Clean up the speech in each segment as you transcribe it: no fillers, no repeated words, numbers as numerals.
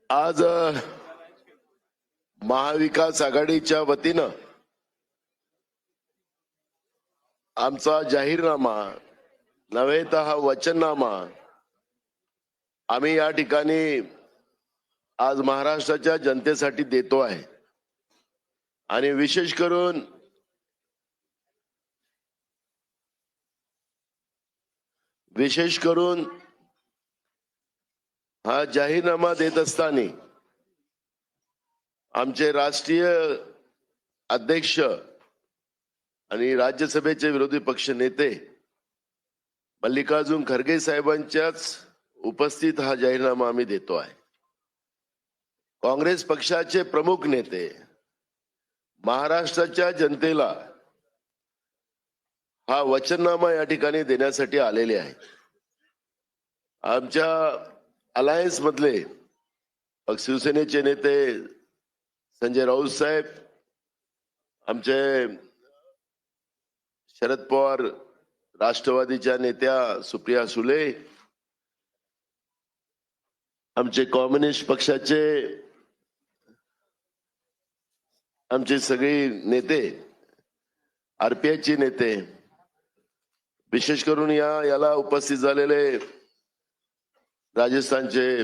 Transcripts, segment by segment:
आज महाविकास आघाडीच्या वतीनं आमचा जाहीरनामा नव्हे तर हा वचननामा आम्ही या ठिकाणी आज महाराष्ट्राच्या जनतेसाठी देतो आहे। आणि विशेष करून हा जाहीरनामा देत असताना आमचे राष्ट्रीय अध्यक्ष आणि राज्यसभेचे विरोधी पक्ष नेते मल्लिकार्जुन खरगे साहेबांच्याच उपस्थित हा जाहीरनामा आम्ही देतो आहे। काँग्रेस पक्षाचे प्रमुख नेते महाराष्ट्राच्या जनतेला हा वचननामा या ठिकाणी देण्यासाठी आलेले आहेत। आमच्या अलायन्स मधले शिवसेनेचे नेते संजय राऊत साहेब, आमचे शरद पवार राष्ट्रवादीच्या नेत्या सुप्रिया सुळे, आमचे कम्युनिस्ट पक्षाचे आमचे सगळे नेते, आरपीआयचे नेते, विशेष करून याला उपस्थित झालेले राजस्थानचे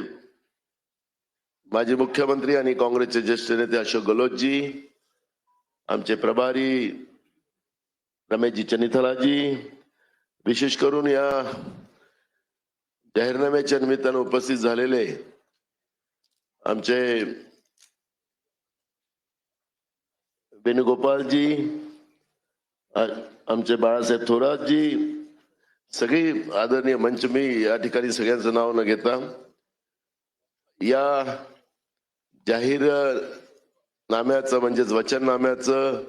माजी मुख्यमंत्री आणि काँग्रेसचे ज्येष्ठ नेते अशोक गहलोतजी, आमचे प्रभारी रमेशजी चनिथलाजी, विशेष करून या जाहीरनाम्याच्या निमित्तानं उपस्थित झालेले आमचे वेणुगोपालजी, आमचे बाळासाहेब थोरातजी, सगळी आदरणीय मंच, मी या ठिकाणी सगळ्यांचं नाव न घेता या जाहीरनाम्याचं म्हणजेच वचननाम्याचं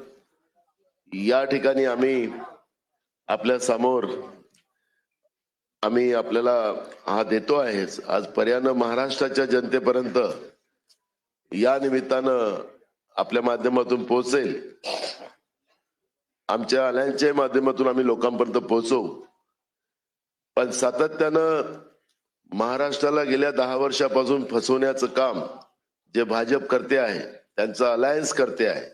या ठिकाणी आम्ही आपल्या समोर आम्ही आपल्याला हा देतो आहे। आज पर्यानं महाराष्ट्राच्या जनतेपर्यंत या निमित्तानं आपल्या माध्यमातून पोहोचेल, आमच्या अलायन्सच्या माध्यमातून आम्ही लोकांपर्यंत पोहोचवू। पण सातत्यानं महाराष्ट्राला गेल्या 10 वर्षापासून फसवण्याचं काम जे भाजप करते आहे, त्यांचा अलायन्स करते आहे।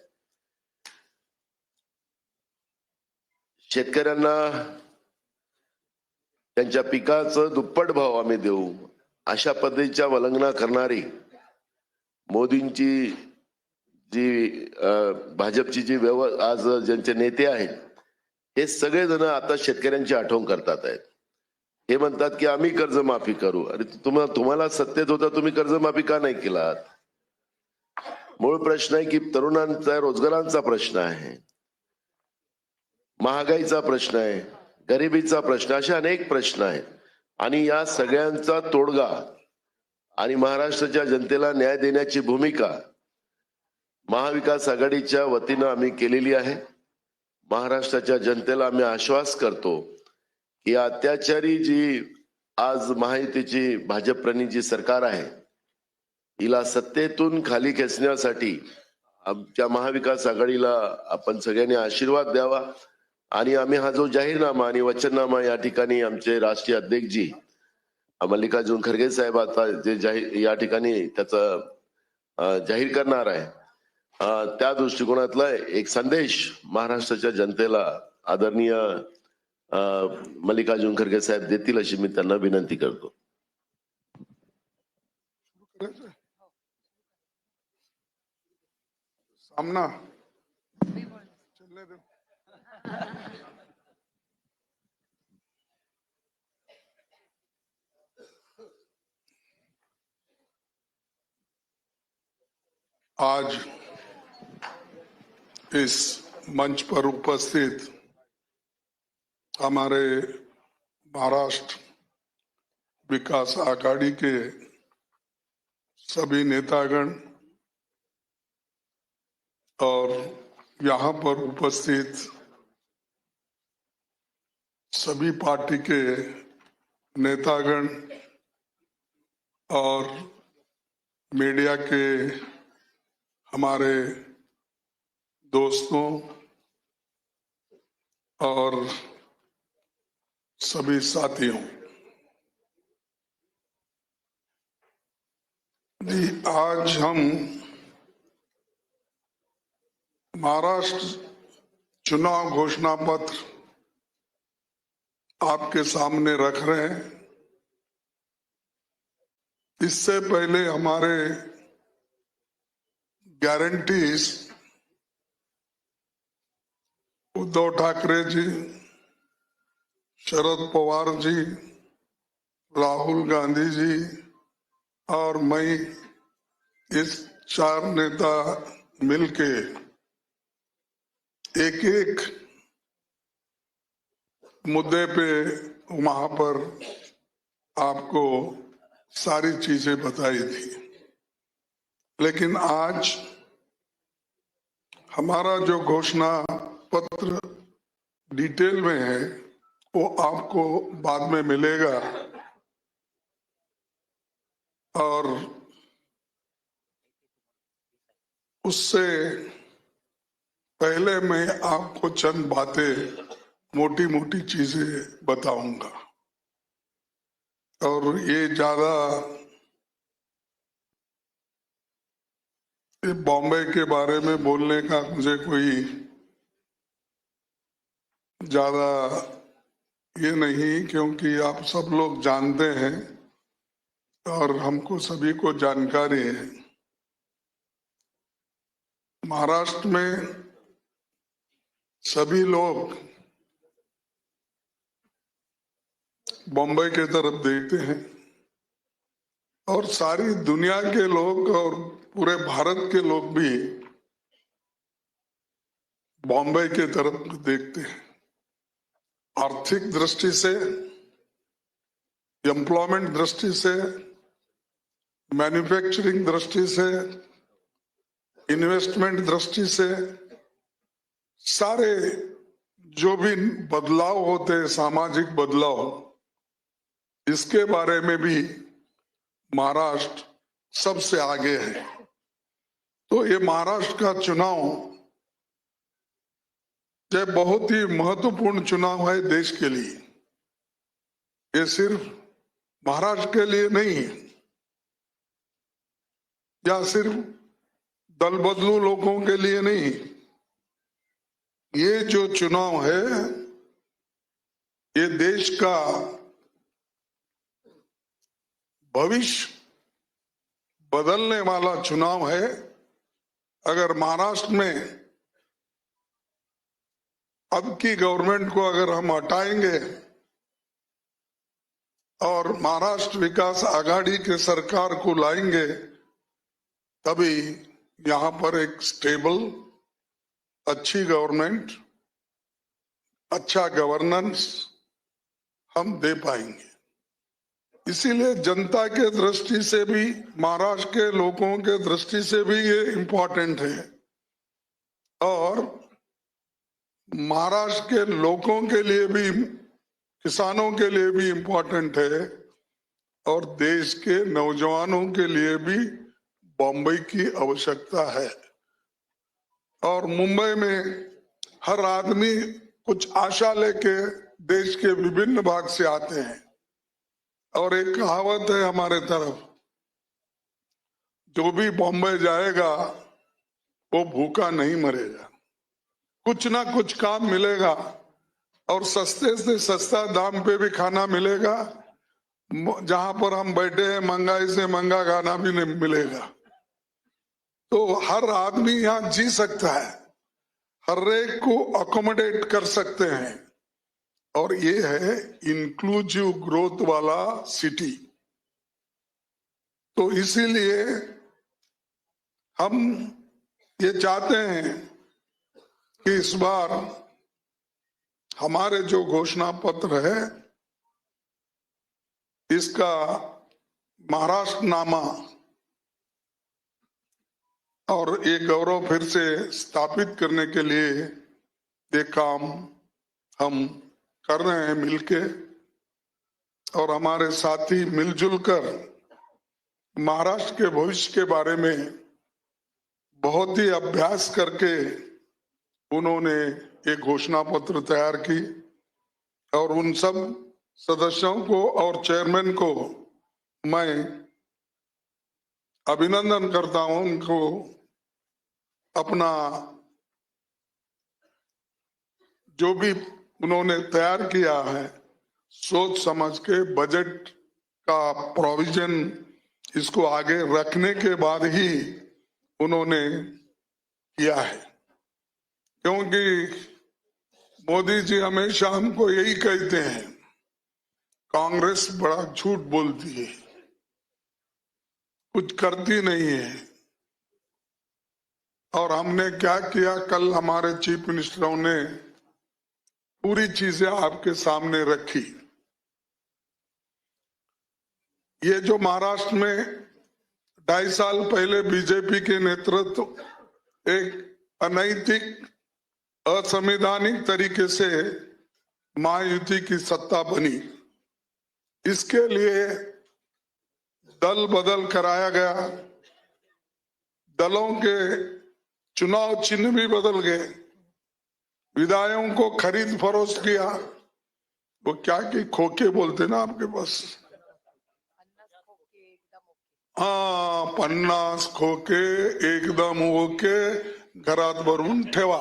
शेतकऱ्यांना त्यांच्या पिकाचं दुप्पट भाव आम्ही देऊ अशा पद्धतीच्या वल्गना करणारी मोदींची जी भाजपची जी आज ज्यांचे नेते आहेत, हे सगळे जण आता शेतकऱ्यांची आठवण करतात आहेत। हे म्हणतात की आम्ही कर्जमाफी करू। अरे तुम्हाला सत्तेत होता, तुम्ही कर्जमाफी का नाही केलात? मूळ प्रश्न आहे की तरुणांचा रोजगारांचा प्रश्न आहे, महागाईचा प्रश्न आहे, गरिबीचा प्रश्न, असे अनेक प्रश्न आहेत। आणि या सगळ्यांचा तोडगा आणि महाराष्ट्राच्या जनतेला न्याय देण्याची भूमिका महाविकास आघाडीच्या वतीनं आम्ही केलेली आहे। महाराष्ट्राच्या जनतेला आम्ही आश्वास करतो की अत्याचारी जी आज महायुतीची भाजप प्रणित जी सरकार आहे, हिला सत्तेतून खाली खेचण्यासाठी आमच्या महाविकास आघाडीला आपण सगळ्यांनी आशीर्वाद द्यावा। आणि आम्ही हा जो जाहीरनामा आणि वचननामा या ठिकाणी आमचे राष्ट्रीय अध्यक्षजी मल्लिकार्जुन खरगे साहेब आता जे या ठिकाणी त्याचा जाहीर करणार आहे, त्या दृष्टिकोनातला एक संदेश महाराष्ट्राच्या जनतेला आदरणीय मल्लिकार्जुन खरगे साहेब देतील अशी मी त्यांना विनंती करतो। सामना आज इस मंच पर उपस्थित हमारे महाराष्ट्र विकास आघाड़ी के सभी नेतागण और यहाँ पर उपस्थित सभी पार्टी के नेतागण और मीडिया के हमारे दोस्तों और सभी साथियों, जी, आज हम महाराष्ट्र चुनाव घोषणा पत्र आपके सामने रख रहे हैं। इससे पहले हमारे गारंटीज उद्धव ठाकरे जी, शरद पवार जी, राहुल गांधी जी और मैं, इस 4 नेता मिलके एक एक मुद्दे पे वहां पर आपको सारी चीजें बताई थी। लेकिन आज हमारा जो घोषणा पत्र डिटेल में है वो आपको बाद में मिलेगा। और उससे पहले मैं आपको चंद बातें, मोटी मोटी चीजें बताऊंगा। और ये ज्यादा बॉम्बे के बारे में बोलने का मुझे कोई ज्यादा ये नहीं, क्योंकि आप सब लोग जानते हैं और हमको सभी को जानकारी है। महाराष्ट्र में सभी लोग बॉम्बे के तरफ देखते हैं और सारी दुनिया के लोग और पूरे भारत के लोग भी बॉम्बे के तरफ देखते हैं। आर्थिक दृष्टि से, एम्प्लॉयमेंट दृष्टि से, मैन्युफैक्चरिंग दृष्टि से, इन्वेस्टमेंट दृष्टि से, सारे जो भी बदलाव होते हैं, सामाजिक बदलाव, इसके बारे में भी महाराष्ट्र सबसे आगे है। तो ये महाराष्ट्र का चुनाव ये बहुत ही महत्वपूर्ण चुनाव है देश के लिए। ये सिर्फ महाराष्ट्र के लिए नहीं या सिर्फ दल बदलू लोगों के लिए नहीं। ये जो चुनाव है ये देश का भविष्य बदलने वाला चुनाव है। अगर महाराष्ट्र में अब की गवर्नमेंट को अगर हम हटाएंगे और महाराष्ट्र विकास आघाड़ी के सरकार को लाएंगे, तभी यहां पर एक स्टेबल, अच्छी गवर्नमेंट, अच्छा गवर्नेंस हम दे पाएंगे। इसीलिए जनता के दृष्टि से भी, महाराष्ट्र के लोगों के दृष्टि से भी ये इम्पोर्टेंट है और महाराष्ट्र के लोगों के लिए भी, किसानों के लिए भी इम्पोर्टेंट है और देश के नौजवानों के लिए भी बॉम्बे की आवश्यकता है। और मुंबई में हर आदमी कुछ आशा लेके देश के विभिन्न भाग से आते हैं और एक कहावत है हमारे तरफ, जो भी बॉम्बे जाएगा वो भूखा नहीं मरेगा। कुछ ना कुछ काम मिलेगा और सस्ते से सस्ता दाम पे भी खाना मिलेगा। जहां पर हम बैठे हैं महंगाई से महंगा खाना भी नहीं मिलेगा। तो हर आदमी यहाँ जी सकता है, हर एक को अकोमोडेट कर सकते हैं और ये है इंक्लूसिव ग्रोथ वाला सिटी। तो इसीलिए हम ये चाहते हैं कि इस बार हमारे जो घोषणा पत्र है इसका महाराष्ट्र नामा और ये गौरव फिर से स्थापित करने के लिए ये काम हम कर रहे हैं मिलके। और हमारे साथी मिलजुल कर महाराष्ट्र के भविष्य के बारे में बहुत ही अभ्यास करके उन्होंने एक घोषणा पत्र तैयार की और उन सब सदस्यों को और चेयरमैन को मैं अभिनंदन करता हूं उनको, अपना जो भी उन्होंने तैयार किया है सोच समझ के बजट का प्रोविजन इसको आगे रखने के बाद ही उन्होंने किया है। क्योंकि मोदी जी हमेशा हमको यही कहते हैं, कांग्रेस बड़ा झूठ बोलती है, कुछ करती नहीं है। और हमने क्या किया, कल हमारे चीफ मिनिस्टरों ने पूरी चीजें आपके सामने रखी। ये जो महाराष्ट्र में 2.5 साल पहले बीजेपी के नेतृत्व एक अनैतिक असंवैधानिक तरीके से महायुति की सत्ता बनी, इसके लिए दल बदल कराया गया, दलों के चुनाव चिन्ह भी बदल गए, विधायकों को खरीद फरोख्त किया। वो क्या कि खोखे बोलते ना आपके पास, हाँ, 50 खोके एकदम ओके, घरात भरून ठेवा,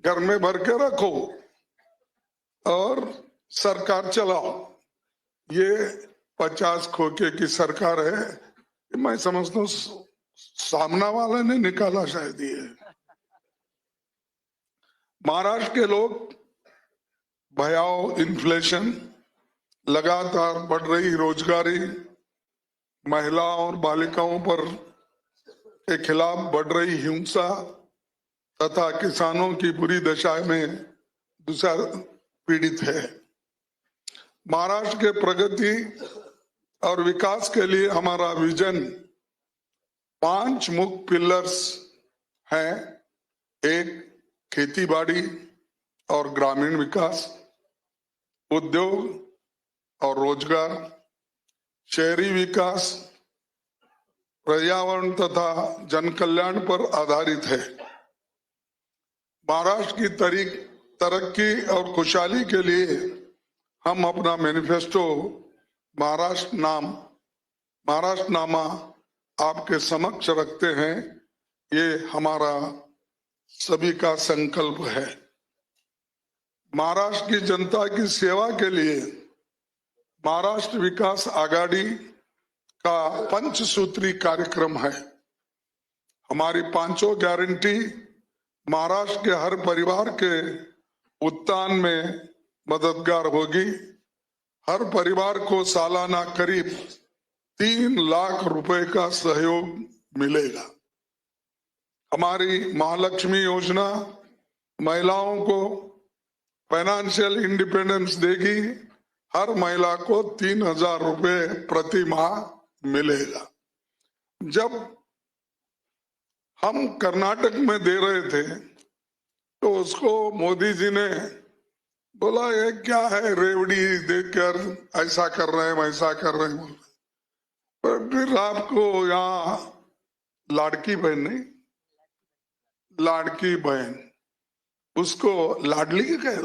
घर में भर के रखो और सरकार चलाओ। ये 50 खोखे की सरकार है। मैं समझता हूँ सामना वाले ने निकाला शायद ये। महाराष्ट्र के लोग भयावह इन्फ्लेशन, लगातार बढ़ रही रोजगारी, महिलाओं और बालिकाओं पर के खिलाफ बढ़ रही हिंसा तथा किसानों की बुरी दशा में दूसरा पीड़ित है। महाराष्ट्र के प्रगति और विकास के लिए हमारा विजन 5 मुख्य पिलर्स हैं। एक, खेती बाड़ी और ग्रामीण विकास, उद्योग और रोजगार, शहरी विकास, पर्यावरण तथा जन कल्याण पर आधारित है। महाराष्ट्र की तरक्की और खुशहाली के लिए हम अपना मैनिफेस्टो महाराष्ट्रनामा आपके समक्ष रखते हैं। ये हमारा सभी का संकल्प है। महाराष्ट्र की जनता की सेवा के लिए महाराष्ट्र विकास आघाड़ी का पंचसूत्री कार्यक्रम है। हमारी 5 गारंटी महाराष्ट्र के हर परिवार के उत्थान में मददगार होगी। हर परिवार को सालाना करीब 3 लाख रुपए का सहयोग मिलेगा। हमारी महालक्ष्मी योजना महिलाओं को फाइनेंशियल इंडिपेंडेंस देगी। हर महिला को 3,000 रुपए प्रति माह मिलेगा। जब हम कर्नाटक में दे रहे थे तो उसको मोदी जी ने बोला, ये क्या है, रेवड़ी देकर ऐसा कर रहे हैं वैसा कर रहे हैं। पर फिर आपको यहाँ लाड़की बहन नहीं, लाड़की बहन, उसको लाडली की कहे,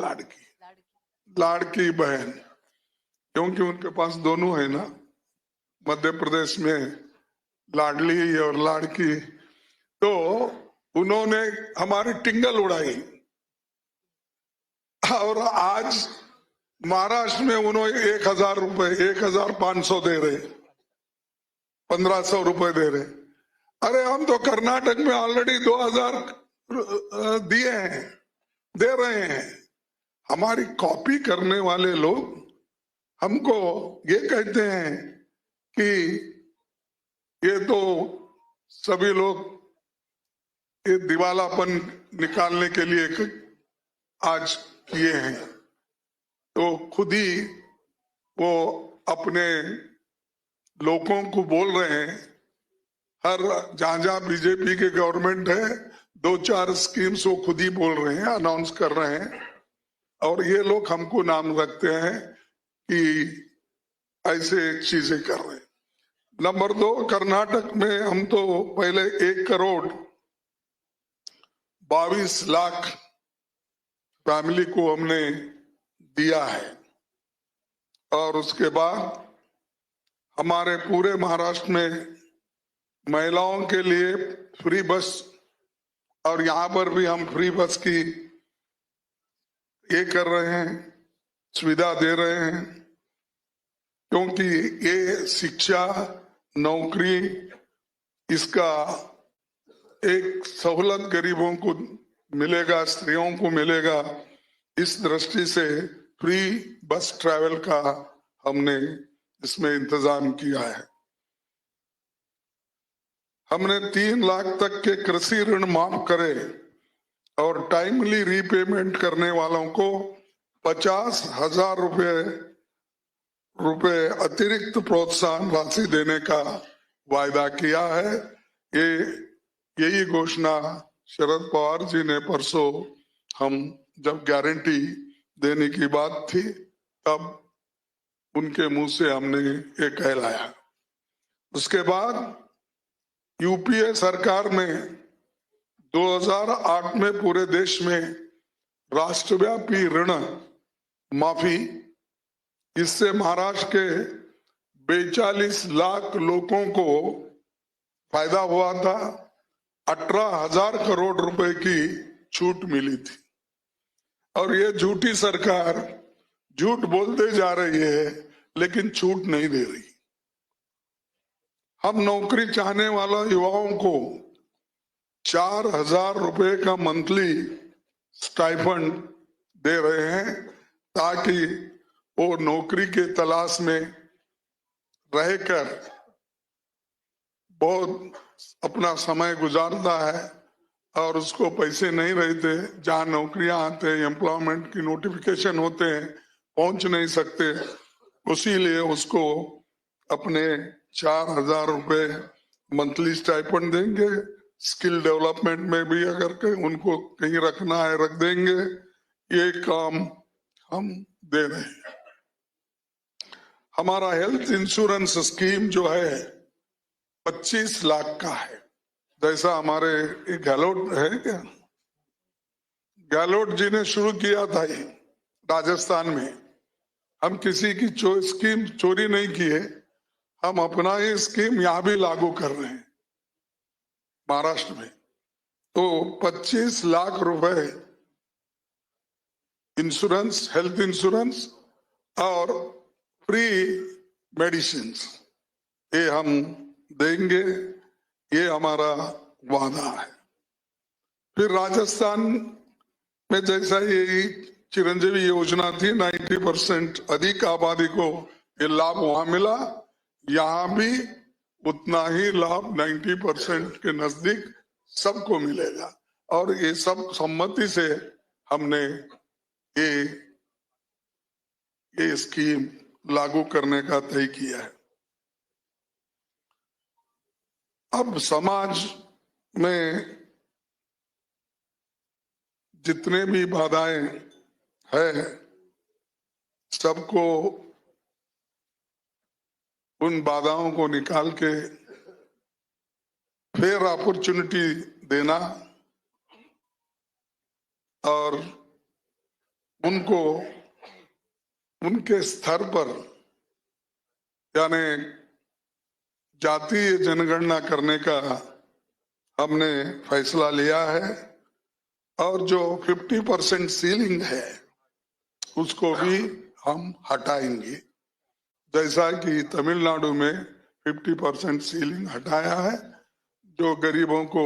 लाड़की बहन, क्योंकि उनके पास दोनों है ना। मध्य प्रदेश में लाडली और लाड़की, तो उन्होंने हमारी टिंगल उड़ाई। और आज महाराष्ट्र में उन्होंने 1,000 रुपए, 1,500 दे रहे, 1,500 रुपए दे रहे। अरे हम तो कर्नाटक में ऑलरेडी 2,000 दिए हैं, दे रहे हैं। हमारी कॉपी करने वाले लोग हमको ये कहते हैं कि ये तो सभी लोग ये दिवालापन निकालने के लिए आज किए हैं। तो खुद ही वो अपने लोगों को बोल रहे हैं, हर जहां बीजेपी के गवर्नमेंट है 2-4 स्कीम्स वो खुद ही बोल रहे हैं, अनाउंस कर रहे हैं। और ये लोग हमको नाम रखते हैं कि ऐसे चीजें कर रहे हैं। नंबर 2, कर्नाटक में हम तो पहले 1,22,00,000 फैमिली को हमने दिया है। और उसके बाद हमारे पूरे महाराष्ट्र में महिलाओं के लिए फ्री बस, और यहाँ पर भी हम फ्री बस की ये कर रहे हैं, सुविधा दे रहे हैं, क्योंकि ये शिक्षा, नौकरी, इसका एक सहूलत गरीबों को मिलेगा, स्त्रियों को मिलेगा। इस दृष्टि से फ्री बस ट्रैवल का हमने इसमें इंतजाम किया है। हमने 3 लाख तक के कृषि ऋण माफ करे और टाइमली रीपेमेंट करने वालों को 50,000 रुपए अतिरिक्त प्रोत्साहन राशि देने का वायदा किया है। यही घोषणा शरद पवार जी ने परसों, हम जब गारंटी देने की बात थी तब उनके मुंह से हमने ये कहलाया। उसके बाद यूपीए सरकार ने 2008 में पूरे देश में राष्ट्रव्यापी ऋण माफी, इससे महाराष्ट्र के 42 लाख लोगों को फायदा हुआ था। 18,000 करोड़ रुपए की छूट मिली थी। और ये झूठी सरकार झूठ बोलते जा रही है लेकिन छूट नहीं दे रही। हम नौकरी चाहने वाला युवाओं को 4,000 रुपए का मंथली स्टाइपेंड दे रहे हैं, ताकि वो नौकरी के तलाश में रहकर बहुत अपना समय गुजारता है और उसको पैसे नहीं रहते, जहां नौकरियां आते हैं, एम्प्लॉयमेंट की नोटिफिकेशन होते हैं, पहुंच नहीं सकते, उसीलिए उसको अपने 4,000 रुपए मंथली स्टाइपेंड देंगे। स्किल डेवलपमेंट में भी अगर उनको कहीं रखना है रख देंगे। ये काम हम दे रहे हैं। हमारा हेल्थ इंश्योरेंस स्कीम जो है 25 लाख का है। जैसा हमारे गहलोत है क्या, गहलोत जी ने शुरू किया था ये राजस्थान में। हम किसी की स्कीम चोरी नहीं किए, हम अपना ये स्कीम यहां भी लागू कर रहे हैं महाराष्ट्र में। तो 25 लाख रुपए इंश्योरेंस, हेल्थ इंश्योरेंस और फ्री मेडिसिन, ये हम देंगे, ये हमारा वादा है। फिर राजस्थान में जैसा ये चिरंजीवी योजना थी, 90% अधिक आबादी को ये लाभ वहां मिला, यहाँ भी उतना ही लाभ 90% के नजदीक सबको मिलेगा। और ये सब सम्मति से हमने ये स्कीम लागू करने का तय किया है। अब समाज में जितने भी बाधाएं है, सबको उन बाधाओं को निकाल के फेयर अपॉर्चुनिटी देना और उनको उनके स्तर पर, यानी जातीय जनगणना करने का हमने फैसला लिया है। और जो 50% सीलिंग है उसको भी हम हटाएंगे, जैसा कि तमिलनाडु में 50% सीलिंग हटाया है। जो गरीबों को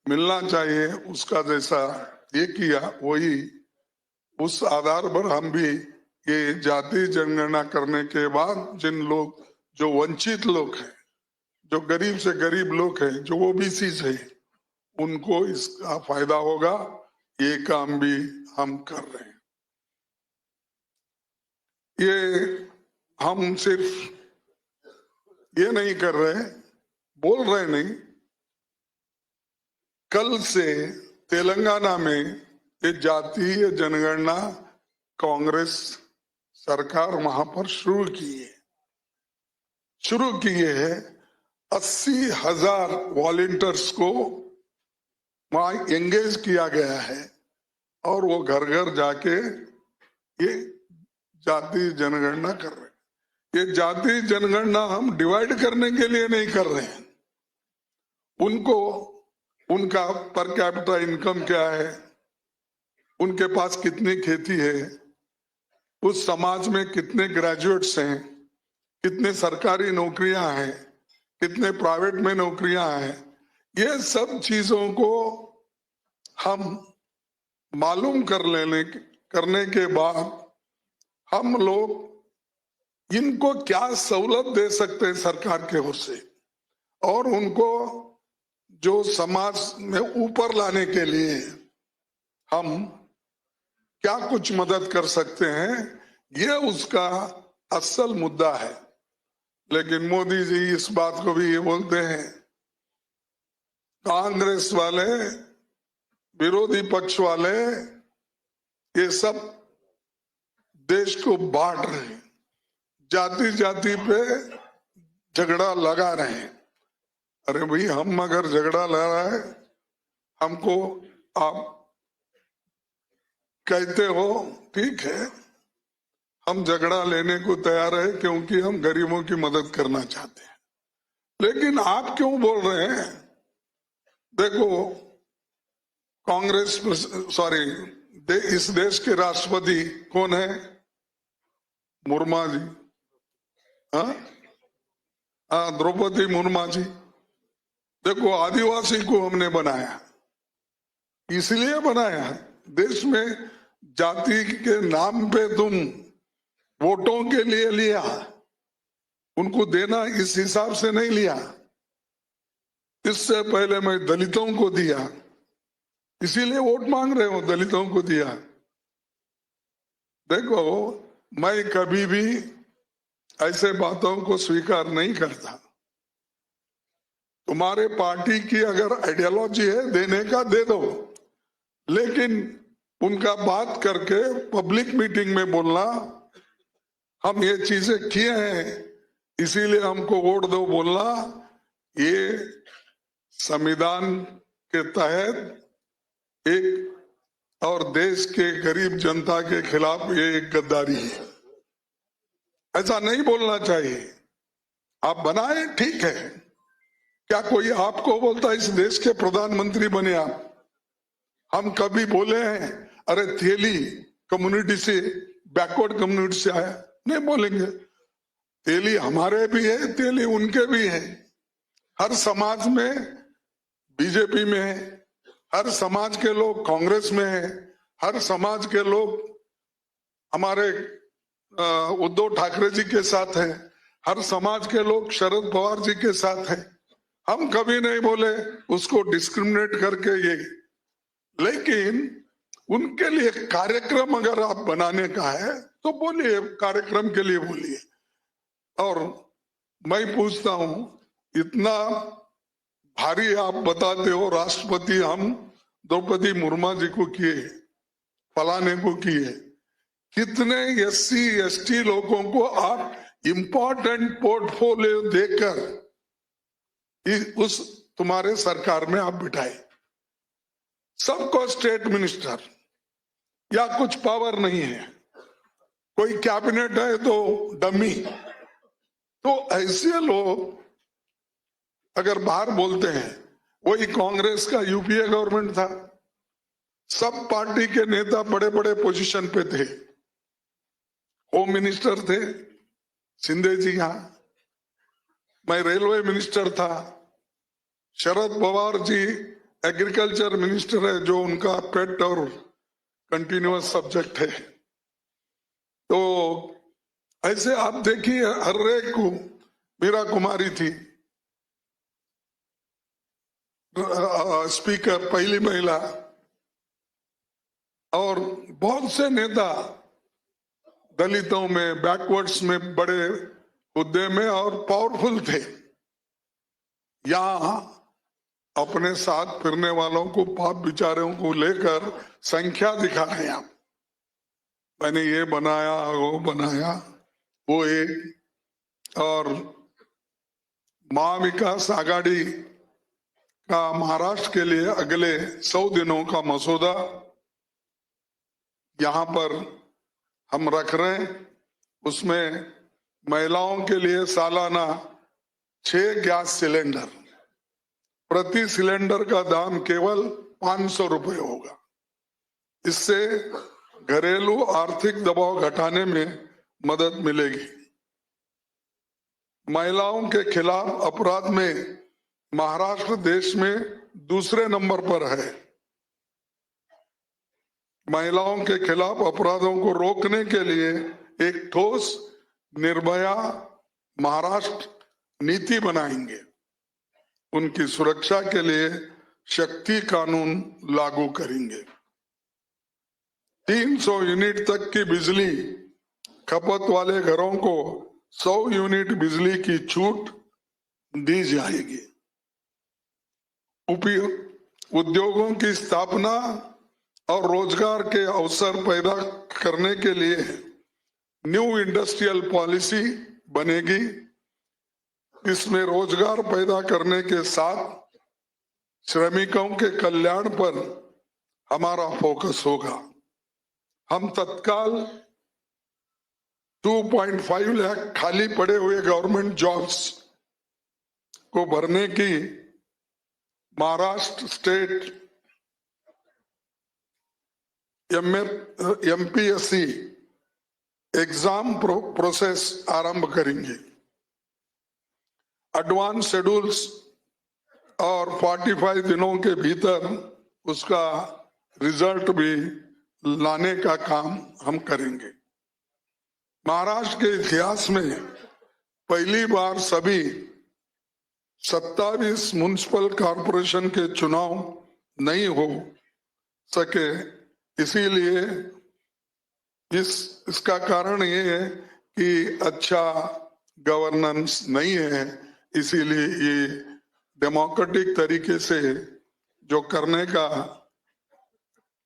मिलना चाहिए उसका जैसा ये किया, वही उस आधार पर हम भी ये जाति जनगणना करने के बाद जिन लोग, जो वंचित लोग हैं, जो गरीब से गरीब लोग हैं, जो ओबीसी है, उनको इसका फायदा होगा। ये काम भी हम कर रहे हैं। ये हम सिर्फ ये नहीं कर रहे, बोल रहे नहीं, कल से तेलंगाना में ये जातीय जनगणना कांग्रेस सरकार वहां पर शुरू किए है। 80,000 वॉलंटियर्स को वहां एंगेज किया गया है और वो घर घर जाके ये जाति जनगणना कर रहे हैं। ये जाति जनगणना हम डिवाइड करने के लिए नहीं कर रहे हैं, उनको उनका पर कैपिटा इनकम क्या है, उनके पास कितनी खेती है, उस समाज में कितने ग्रेजुएट्स हैं, कितने सरकारी नौकरियां हैं, कितने प्राइवेट में नौकरियां हैं, ये सब चीजों को हम मालूम करने के बाद हम लोग इनको क्या सहूलत दे सकते हैं सरकार के ओर से, और उनको जो समाज में ऊपर लाने के लिए हम क्या कुछ मदद कर सकते हैं, ये उसका असल मुद्दा है। लेकिन मोदी जी इस बात को भी ये बोलते हैं, कांग्रेस वाले, विरोधी पक्ष वाले, ये सब देश को बांट रहे हैं, जाति जाति पे झगड़ा लगा रहे हैं। अरे भाई, हम अगर झगड़ा लगा रहे हैं, हमको आप कहते हो, ठीक है, हम झगड़ा लेने को तैयार है, क्योंकि हम गरीबों की मदद करना चाहते हैं। लेकिन आप क्यों बोल रहे हैं? देखो, कांग्रेस, सॉरी, इस देश के राष्ट्रपति कौन है? मुर्मू जी। हाँ, द्रौपदी मुर्मू जी। देखो, आदिवासी को हमने बनाया, इसलिए बनाया, देश में जाति के नाम पे तुम वोटों के लिए लिया, उनको देना इस हिसाब से नहीं लिया। इससे पहले मैं दलितों को दिया, इसीलिए वोट मांग रहे हो, दलितों को दिया। देखो, मैं कभी भी ऐसे बातों को स्वीकार नहीं करता। तुम्हारे पार्टी की अगर आइडियोलॉजी है देने का, दे दो, लेकिन उनका बात करके पब्लिक मीटिंग में बोलना, हम ये चीजें किए हैं इसीलिए हमको वोट दो, बोलना, ये संविधान के तहत एक और देश के गरीब जनता के खिलाफ ये एक गद्दारी है। ऐसा नहीं बोलना चाहिए। आप बनाए, ठीक है, क्या कोई आपको बोलता इस देश के प्रधानमंत्री बने आप? हम कभी बोले हैं अरे तेली कम्युनिटी से, बैकवर्ड कम्युनिटी से आया? नहीं बोलेंगे। तेली हमारे भी है, तेली उनके भी है। हर समाज में बीजेपी में है, हर समाज के लोग कांग्रेस में है, हर समाज के लोग हमारे उद्धव ठाकरे जी के साथ है, हर समाज के लोग शरद पवार जी के साथ है। हम कभी नहीं बोले उसको डिस्क्रिमिनेट करके ये, लेकिन उनके लिए कार्यक्रम अगर आप बनाने का है तो बोलिए, कार्यक्रम के लिए बोलिए। और मैं पूछता हूं, इतना भारी आप बताते हो राष्ट्रपति हम द्रौपदी मुर्मू जी को किए, फलाने को किए, कितने एससी एसटी लोगों को आप इंपॉर्टेंट पोर्टफोलियो देकर उस तुम्हारे सरकार में आप बिठाए, सबको स्टेट मिनिस्टर या कुछ पावर नहीं है, कोई कैबिनेट है तो डमी। तो ऐसे लोग अगर बाहर बोलते हैं, वही कांग्रेस का यूपीए गवर्नमेंट था, सब पार्टी के नेता बड़े बड़े पोजीशन पे थे, होम मिनिस्टर थे शिंदे जी, यहां मैं रेलवे मिनिस्टर था, शरद पवार जी एग्रीकल्चर मिनिस्टर है, जो उनका पेट और कंटिन्यूअस सब्जेक्ट है। तो ऐसे आप देखिए, हर एक को, मीरा कुमारी थी स्पीकर, पहली महिला, और बहुत से नेता दलितों में, बैकवर्ड्स में बड़े हुद्दे में और पावरफुल थे। यहां अपने साथ फिरने वालों को, पाप बिचारों को लेकर संख्या दिखा रहे हैं आप, मैंने ये बनाया, वो बनाया, वो एक। और महाविकास आघाड़ी का महाराष्ट्र के लिए अगले 100 दिनों का मसौदा यहां पर हम रख रहे हैं। उसमें महिलाओं के लिए सालाना 6 गैस सिलेंडर प्रति सिलेंडर का दाम केवल 500 रुपए होगा। इससे घरेलू आर्थिक दबाव घटाने में मदद मिलेगी। महिलाओं के खिलाफ अपराध में महाराष्ट्र देश में दूसरे नंबर पर है। महिलाओं के खिलाफ अपराधों को रोकने के लिए एक ठोस निर्भया महाराष्ट्र नीति बनाएंगे। उनकी सुरक्षा के लिए शक्ति कानून लागू करेंगे। 300 यूनिट तक की बिजली खपत वाले घरों को 100 यूनिट बिजली की छूट दी जाएगी। उद्योगों की स्थापना और रोजगार के अवसर पैदा करने के लिए न्यू इंडस्ट्रियल पॉलिसी बनेगी। इसमें रोजगार पैदा करने के साथ श्रमिकों के कल्याण पर हमारा फोकस होगा। हम तत्काल 2.5 लाख खाली पड़े हुए गवर्नमेंट जॉब्स को भरने की Maharashtra state MPSC exam process आरंभ करेंगे। एडवांस शेड्यूल्स और 45 दिनों के भीतर उसका रिजल्ट भी लाने का काम हम करेंगे। महाराष्ट्र के इतिहास में पहली बार सभी 27 म्युनिसिपल कॉरपोरेशन के चुनाव नहीं हो सके। इसीलिए इसका कारण ये है कि अच्छा गवर्नेंस नहीं है। इसीलिए ये डेमोक्रेटिक तरीके से जो करने का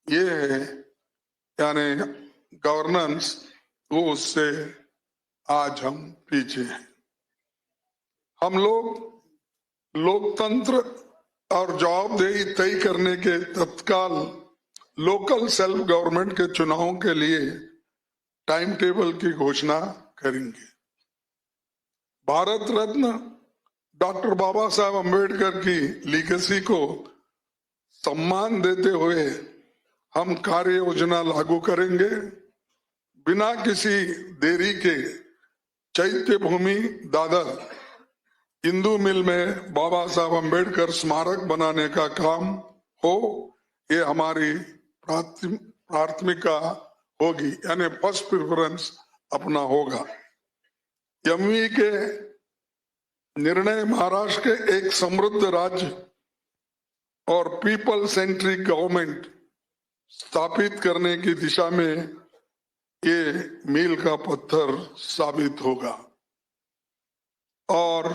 ये है यानी गवर्नेंस, वो उससे आज हम पीछे हैं। हम लोग लोकतंत्र और जवाबदेही तय करने के तत्काल लोकल सेल्फ गवर्नमेंट के चुनावों के लिए टाइम टेबल की घोषणा करेंगे। भारत रत्न डॉक्टर बाबा साहब अम्बेडकर की लीगेसी को सम्मान देते हुए हम कार्य योजना लागू करेंगे। बिना किसी देरी के चैत्य भूमि दादर हिंदू मिल में बाबा साहब अम्बेडकर स्मारक बनाने का काम हो, ये हमारी प्राथमिकता होगी, यानी फर्स्ट प्रेफरेंस अपना होगा। एमवी के निर्णय महाराष्ट्र के एक समृद्ध राज्य और पीपल सेंट्रिक गवर्नमेंट स्थापित करने की दिशा में ये मील का पत्थर साबित होगा। और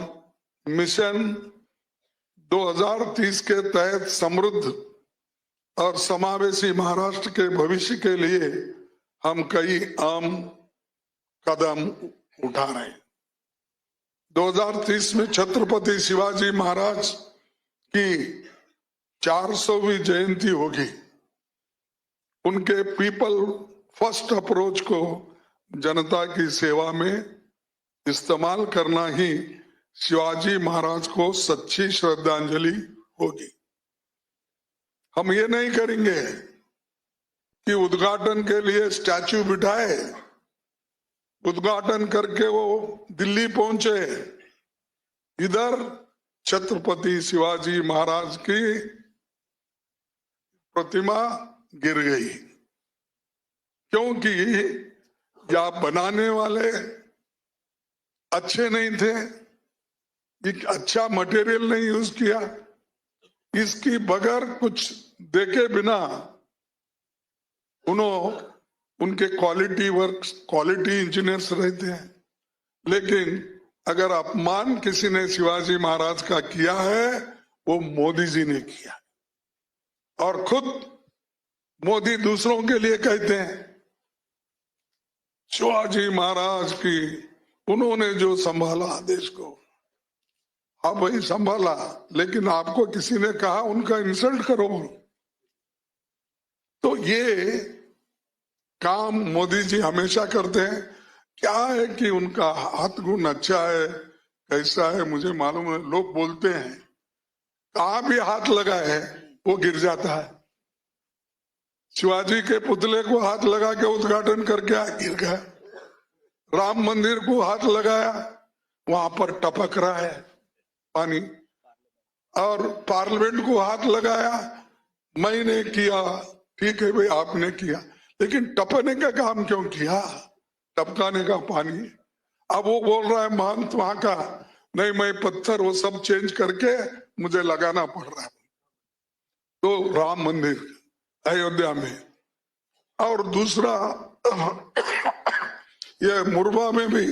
मिशन 2030 के तहत समृद्ध और समावेशी महाराष्ट्र के भविष्य के लिए हम कई अहम कदम उठा रहे हैं। 2030 में छत्रपति शिवाजी महाराज की 400वीं जयंती होगी। उनके पीपल फर्स्ट अप्रोच को जनता की सेवा में इस्तेमाल करना ही शिवाजी महाराज को सच्ची श्रद्धांजलि होगी। हम ये नहीं करेंगे कि उद्घाटन के लिए स्टैच्यू बिठाए, उद्घाटन करके वो दिल्ली पहुंचे, इधर छत्रपति शिवाजी महाराज की प्रतिमा गिर गई, क्योंकि या बनाने वाले अच्छे नहीं थे, एक अच्छा मटेरियल नहीं यूज किया, इसकी बगैर कुछ देखे बिना उनके क्वालिटी वर्क क्वालिटी इंजीनियर्स रहते हैं। लेकिन अगर अपमान किसी ने शिवाजी महाराज का किया है, वो मोदी जी ने किया, और खुद मोदी दूसरों के लिए कहते हैं शिवाजी महाराज की उन्होंने जो संभाला देश को, हाँ भाई संभाला, लेकिन आपको किसी ने कहा उनका इंसल्ट करो। तो ये काम मोदी जी हमेशा करते हैं। क्या है कि उनका हाथ गुण अच्छा है, कैसा है मुझे मालूम है, लोग बोलते हैं, कहां भी हाथ लगाए वो गिर जाता है। शिवाजी के पुतले को हाथ लगा के उद्घाटन करके गिर गया। राम मंदिर को हाथ लगाया, वहां पर टपक रहा है पानी। और पार्लियामेंट को हाथ लगाया, मैंने किया, ठीक है भाई आपने किया, लेकिन टपकने का काम क्यों किया? टपकाने का पानी। अब वो बोल रहा है महंत वहां का, नहीं मैं पत्थर वो सब चेंज करके मुझे लगाना पड़ रहा है। तो राम मंदिर अयोध्या में। और दूसरा ये मुरबा में भी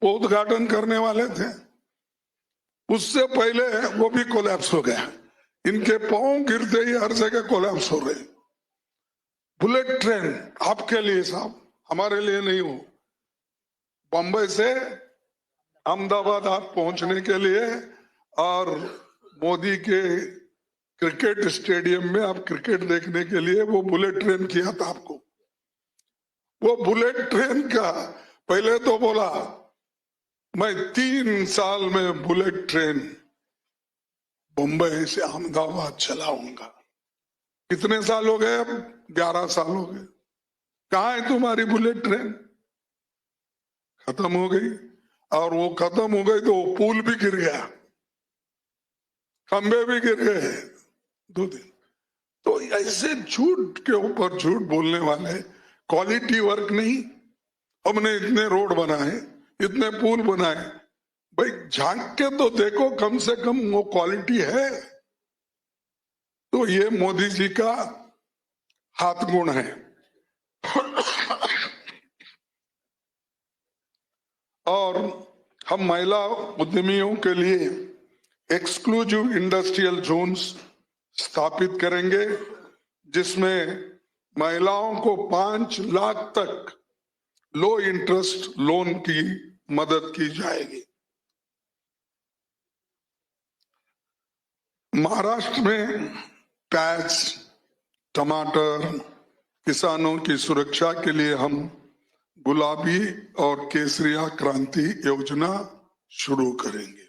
वो उद्घाटन करने वाले थे, उससे पहले वो भी कोलैप्स हो गया। इनके पांव गिरते ही हर जगह कोलैप्स हो रहे। बुलेट ट्रेन आपके लिए साहब, हमारे लिए नहीं हो। बंबई से अहमदाबाद आप पहुंचने के लिए और मोदी के क्रिकेट स्टेडियम में आप क्रिकेट देखने के लिए वो बुलेट ट्रेन किया था आपको। वो बुलेट ट्रेन का पहले तो बोला मैं 3 साल में बुलेट ट्रेन मुंबई से अहमदाबाद चलाऊंगा। कितने साल हो गए? अब 11 साल हो गए। कहां है तुम्हारी बुलेट ट्रेन? खत्म हो गई। और वो खत्म हो गई तो वो पुल भी गिर गया, खंबे भी गिर गए 2 दिन। तो ऐसे झूठ के ऊपर झूठ बोलने वाले, क्वालिटी वर्क नहीं। हमने इतने रोड बनाए, इतने पुल बनाए, भाई झांक के तो देखो कम से कम वो क्वालिटी है। तो ये मोदी जी का हाथ गुण है। और हम महिला उद्यमियों के लिए एक्सक्लूसिव इंडस्ट्रियल जोन्स स्थापित करेंगे, जिसमें महिलाओं को 5 लाख तक लो इंटरेस्ट लोन की मदद की जाएगी। महाराष्ट्र में प्याज, टमाटर, किसानों की सुरक्षा के लिए हम गुलाबी और केसरिया क्रांति योजना शुरू करेंगे।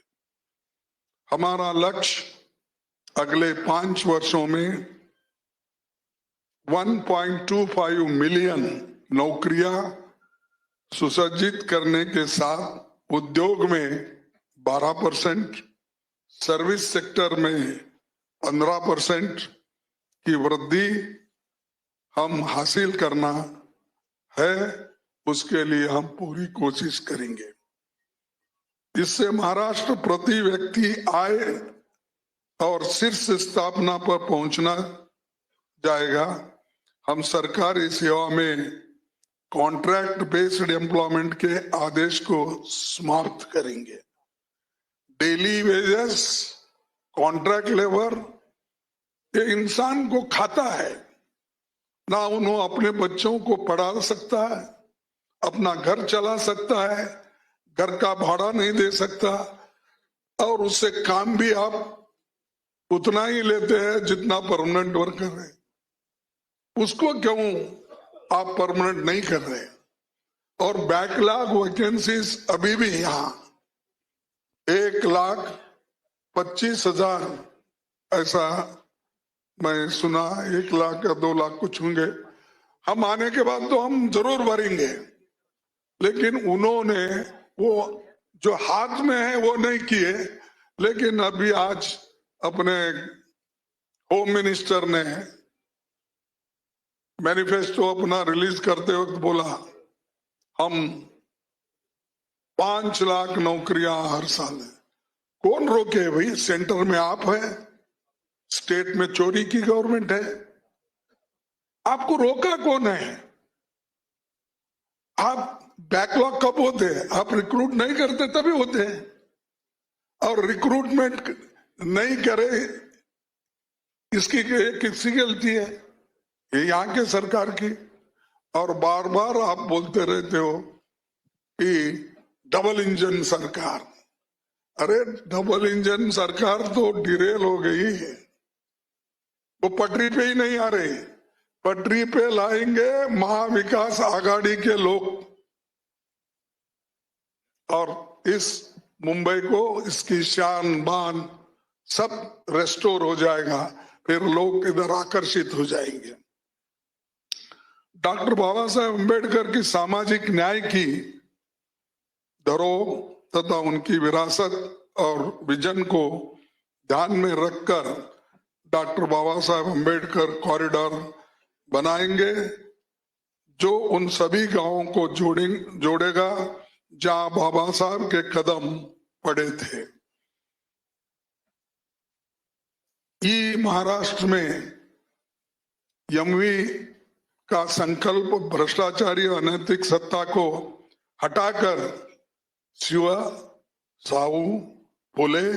हमारा लक्ष्य अगले 5 वर्षों में 1.25 मिलियन नौकरियां सुसज्जित करने के साथ उद्योग में 12%, सर्विस सेक्टर में 15% की वृद्धि हम हासिल करना है। उसके लिए हम पूरी कोशिश करेंगे। इससे महाराष्ट्र प्रति व्यक्ति आय और शीर्ष स्थापना पर पहुंचना जाएगा। हम सरकारी सेवा में कॉन्ट्रैक्ट बेस्ड एम्प्लॉयमेंट के आदेश को समाप्त करेंगे। डेली वेजेस, कॉन्ट्रैक्ट लेबर, ये इंसान को खाता है ना। उन्होंने अपने बच्चों को पढ़ा सकता है, अपना घर चला सकता है, घर का भाड़ा नहीं दे सकता, और उससे काम भी आप उतना ही लेते हैं जितना परमानेंट वर्कर है। उसको क्यों आप परमानेंट नहीं कर रहे? और बैकलॉग वैकेंसीज अभी भी यहां 1,25,000 ऐसा मैं सुना, 1 लाख या 2 लाख कुछ होंगे। हम आने के बाद तो हम जरूर भरेंगे, लेकिन उन्होंने वो जो हाथ में है वो नहीं किए। लेकिन अभी आज अपने होम मिनिस्टर ने मैनिफेस्टो अपना रिलीज करते वक्त बोला हम 5 लाख नौकरियां हर साल है। कौन रोके भाई? सेंटर में आप है, स्टेट में चोरी की गवर्नमेंट है, आपको रोका कौन है? आप बैकलॉग कब होते हैं? आप रिक्रूट नहीं करते तभी होते हैं। और रिक्रूटमेंट नहीं करे इसकी किसकी गलती है? ये यहाँ के सरकार की। और बार बार आप बोलते रहते हो कि डबल इंजन सरकार। अरे डबल इंजन सरकार तो डिरेल हो गई है, वो पटरी पे ही नहीं आ रही। पटरी पे लाएंगे महाविकास आघाड़ी के लोग, और इस मुंबई को इसकी शान बान सब रेस्टोर हो जाएगा, फिर लोग इधर आकर्षित हो जाएंगे। डॉक्टर बाबा साहेब अम्बेडकर की सामाजिक न्याय की धरोहर तथा उनकी विरासत और विजन को ध्यान में रखकर डॉक्टर बाबा साहेब अम्बेडकर कॉरिडोर बनाएंगे, जो उन सभी गांवों को जोड़ेगा जहां बाबा साहब के कदम पड़े थे। महाराष्ट्र में यमवी का संकल्प भ्रष्टाचारी अनैतिक सत्ता को हटाकर शिव, साहू, फुले,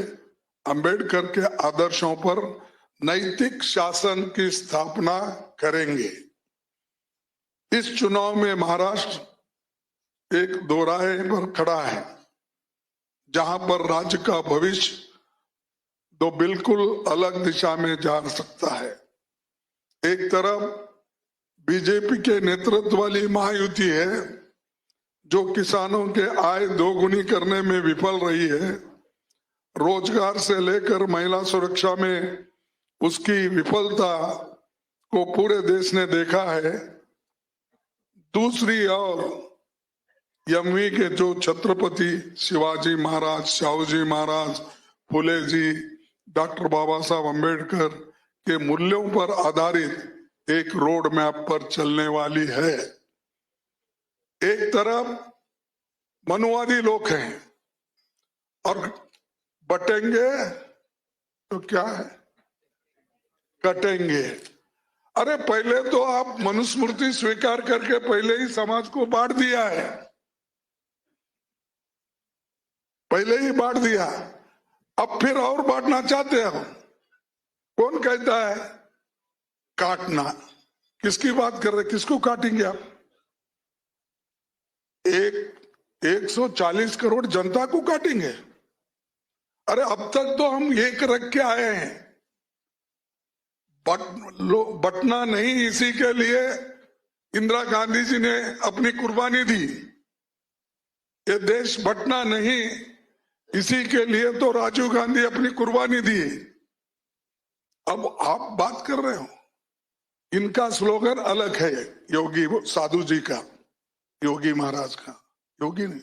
अंबेडकर के आदर्शों पर नैतिक शासन की स्थापना करेंगे। इस चुनाव में महाराष्ट्र एक दोराहे पर खड़ा है, जहां पर राज्य का भविष्य दो बिल्कुल अलग दिशा में जा सकता है। एक तरफ बीजेपी के नेतृत्व वाली महायुति है, जो किसानों के आय दोगुनी करने में विफल रही है। रोजगार से लेकर महिला सुरक्षा में उसकी विफलता को पूरे देश ने देखा है। दूसरी ओर यमवी के जो छत्रपति शिवाजी महाराज, शाहूजी महाराज, फुले जी, डॉक्टर बाबा साहब अम्बेडकर के मूल्यों पर आधारित एक रोड मैप पर चलने वाली है। एक तरफ मनुवादी लोग हैं और बटेंगे तो क्या है, कटेंगे। अरे पहले तो आप मनुस्मृति स्वीकार करके पहले ही समाज को बांट दिया है, पहले ही बांट दिया, अब फिर और बांटना चाहते हो। कौन कहता है काटना? किसकी बात कर रहे, किसको काटेंगे आप? 140 करोड़ जनता को काटेंगे? अरे अब तक तो हम एक रख के आए हैं, बटना नहीं, इसी के लिए इंदिरा गांधी जी ने अपनी कुर्बानी दी। ये देश बटना नहीं, इसी के लिए तो राजीव गांधी अपनी कुर्बानी दी। अब आप बात कर रहे हो, इनका स्लोगन अलग है, योगी साधु जी का, योगी महाराज का, योगी नहीं,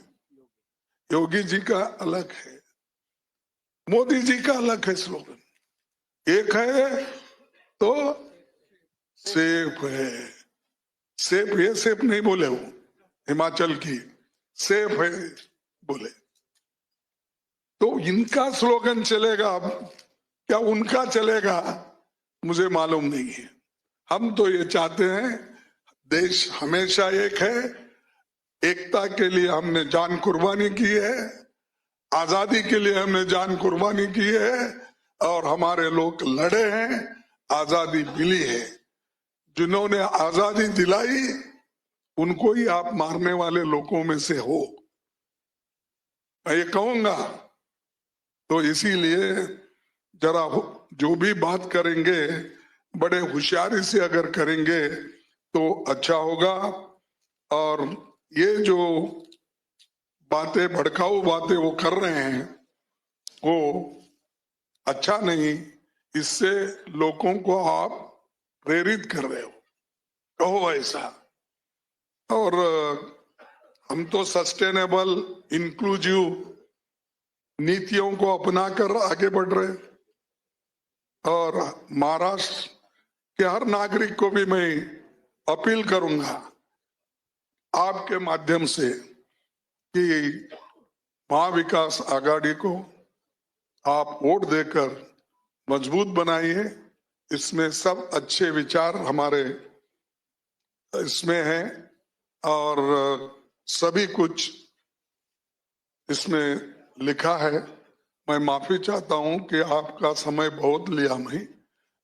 योगी जी का अलग है, मोदी जी का अलग है स्लोगन। एक है तो सेफ है, सेफ, ये सेफ नहीं बोले, वो हिमाचल की सेफ है बोले। तो इनका स्लोगन चलेगा, क्या उनका चलेगा मुझे मालूम नहीं है। हम तो ये चाहते हैं देश हमेशा एक है, एकता के लिए हमने जान कुर्बानी की है, आजादी के लिए हमने जान कुर्बानी की है, और हमारे लोग लड़े हैं, आजादी मिली है। जिन्होंने आजादी दिलाई उनको ही आप मारने वाले लोगों में से हो, मैं ये कहूंगा। तो इसीलिए जरा जो भी बात करेंगे बड़े होशियारी से अगर करेंगे तो अच्छा होगा। और ये जो बातें, भड़काऊ बातें वो कर रहे हैं, वो अच्छा नहीं। इससे लोगों को आप प्रेरित कर रहे हो, कहो ऐसा। और हम तो सस्टेनेबल इंक्लूसिव नीतियों को अपनाकर आगे बढ़ रहे हैं। और महाराष्ट्र के हर नागरिक को भी मैं अपील करूंगा आपके माध्यम से कि महाविकास आघाड़ी को आप वोट देकर मजबूत बनाइए। इसमें सब अच्छे विचार हमारे इसमें हैं और सभी कुछ इसमें लिखा है। मैं माफी चाहता हूं कि आपका समय बहुत लिया मैं,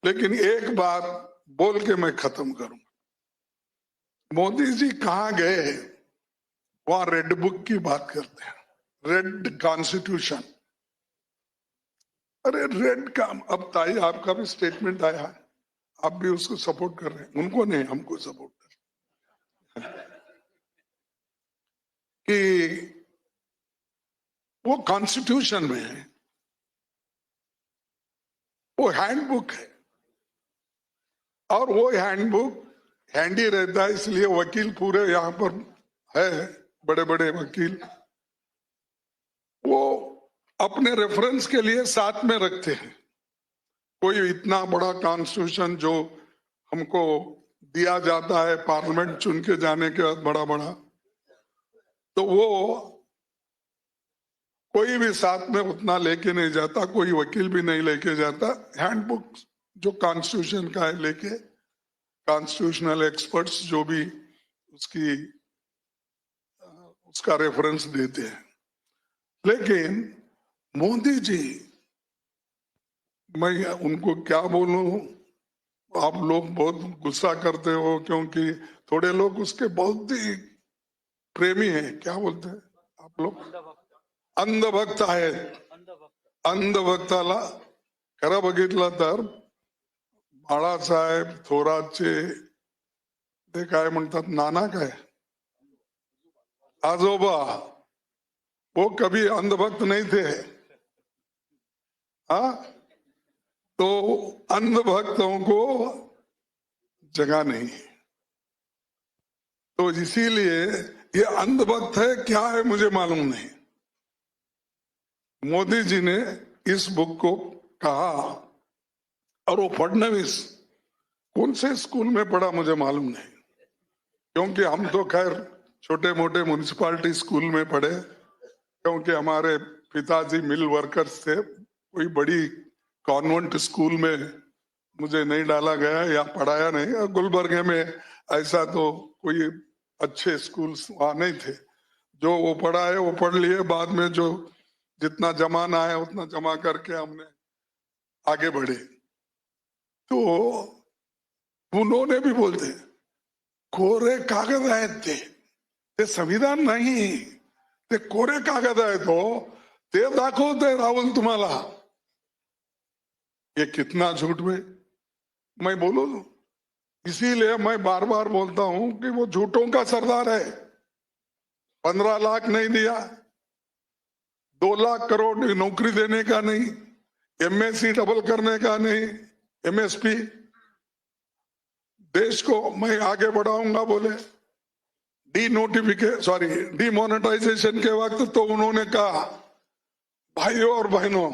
लेकिन एक बात बोल के मैं खत्म करूं। मोदी जी कहां गए, वहां रेड बुक की बात करते हैं, रेड कॉन्स्टिट्यूशन। अरे रेड का, अब ताई आपका भी स्टेटमेंट आया है, आप भी उसको सपोर्ट कर रहे हैं, उनको नहीं हमको सपोर्ट कर कि वो कॉन्स्टिट्यूशन में है वो हैंडबुक है, और वो हैंडबुक हैंडी रहता है, इसलिए वकील पूरे यहाँ पर है, बड़े बड़े वकील, वो अपने रेफरेंस के लिए साथ में रखते हैं। कोई इतना बड़ा कॉन्स्टिट्यूशन जो हमको दिया जाता है पार्लियामेंट चुन के जाने के बाद, बड़ा बड़ा, तो वो कोई भी साथ में उतना लेके नहीं जाता, कोई वकील भी नहीं लेके जाता। हैंडबुक जो कॉन्स्टिट्यूशन का है लेके कॉन्स्टिट्यूशनल एक्सपर्ट्स जो भी उसका रेफरेंस देते हैं। लेकिन मोदी जी, मैं उनको क्या बोलूं, आप लोग बहुत गुस्सा करते हो क्योंकि थोड़े लोग उसके बहुत ही प्रेमी हैं, क्या बोलते हैं आप लोग, अंधभक्त आहेत। अंधभक्ताला खरं बघितलं तर बाळासाहेब थोरातचे ते काय म्हणतात, नाना काय, आजोबा, वो कभी अंधभक्त नहीं थे। हाँ, तो अंधभक्तों को जगह नहीं, तो इसीलिए ये अंधभक्त है क्या है मुझे मालूम नहीं। मोदी जी ने इस बुक को कहा, और वो फडणवीस कौन से स्कूल में पढ़ा मुझे मालूम नहीं, क्योंकि हम तो खैर छोटे मोटे म्युनिसिपालिटी स्कूल में पढ़े, क्योंकि हमारे पिताजी मिल वर्कर्स थे। कोई बड़ी कॉन्वेंट स्कूल में मुझे नहीं डाला गया या पढ़ाया नहीं, और गुलबर्गे में ऐसा तो कोई अच्छे स्कूल्स वहां नहीं थे। जो वो पढ़ा है वो पढ़ लिए, बाद में जो जितना जमाना है उतना जमा करके हमने आगे बढ़े। तो उन्होंने भी बोलते कोरे कागद आहेत ते संविधान नाही, ते कोरे कागद आहेत हो, ते दाखवते राहुल तुम्हाला। ये कितना झूठ में मैं बोलूं, इसीलिए मैं बार बार बोलता हूं कि वो झूठों का सरदार है। 15 लाख नहीं दिया, 2 लाख करोड़ नौकरी देने का नहीं, एमएससी डबल करने का नहीं, एमएसपी, देश को मैं आगे बढ़ाऊंगा बोले। डिमोनेटाइजेशन के वक्त तो उन्होंने कहा, भाइयों और बहनों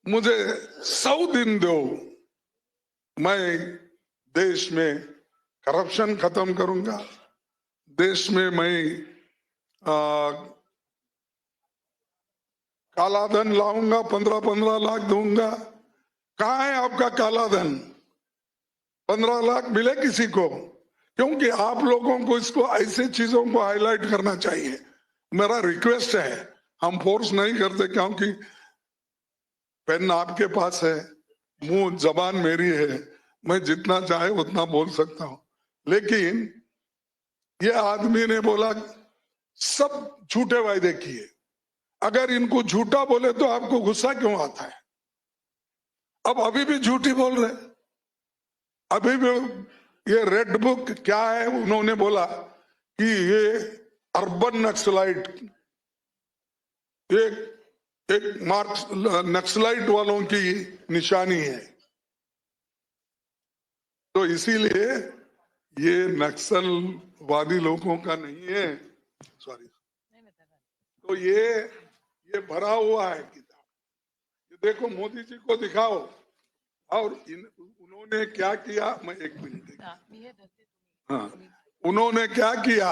मुझे 100 दिन दो, मैं देश में करप्शन खत्म करूंगा, देश में मैं काला धन लाऊंगा, 15-15 लाख दूंगा। कहाँ है आपका काला धन? 15 लाख मिले किसी को? क्योंकि आप लोगों को इसको ऐसे चीजों को हाईलाइट करना चाहिए। मेरा रिक्वेस्ट है, हम फोर्स नहीं करते, क्योंकि पेन आपके पास है, मुंह जबान मेरी है, मैं जितना चाहे उतना बोल सकता हूं। लेकिन ये आदमी ने बोला सब झूठे वायदे किए। अगर इनको झूठा बोले तो आपको गुस्सा क्यों आता है? अब अभी भी झूठी बोल रहे, अभी भी। ये रेड बुक क्या है, उन्होंने बोला कि ये अर्बन नक्सलाइट, एक मार्क्स नक्सलाइट वालों की निशानी है। तो इसीलिए ये नक्सलवादी लोगों का नहीं है, सॉरी। तो ये भरा हुआ है किताब, ये देखो, मोदी जी को दिखाओ। और उन्होंने क्या किया, मैं एक मिनट, हाँ, उन्होंने क्या किया,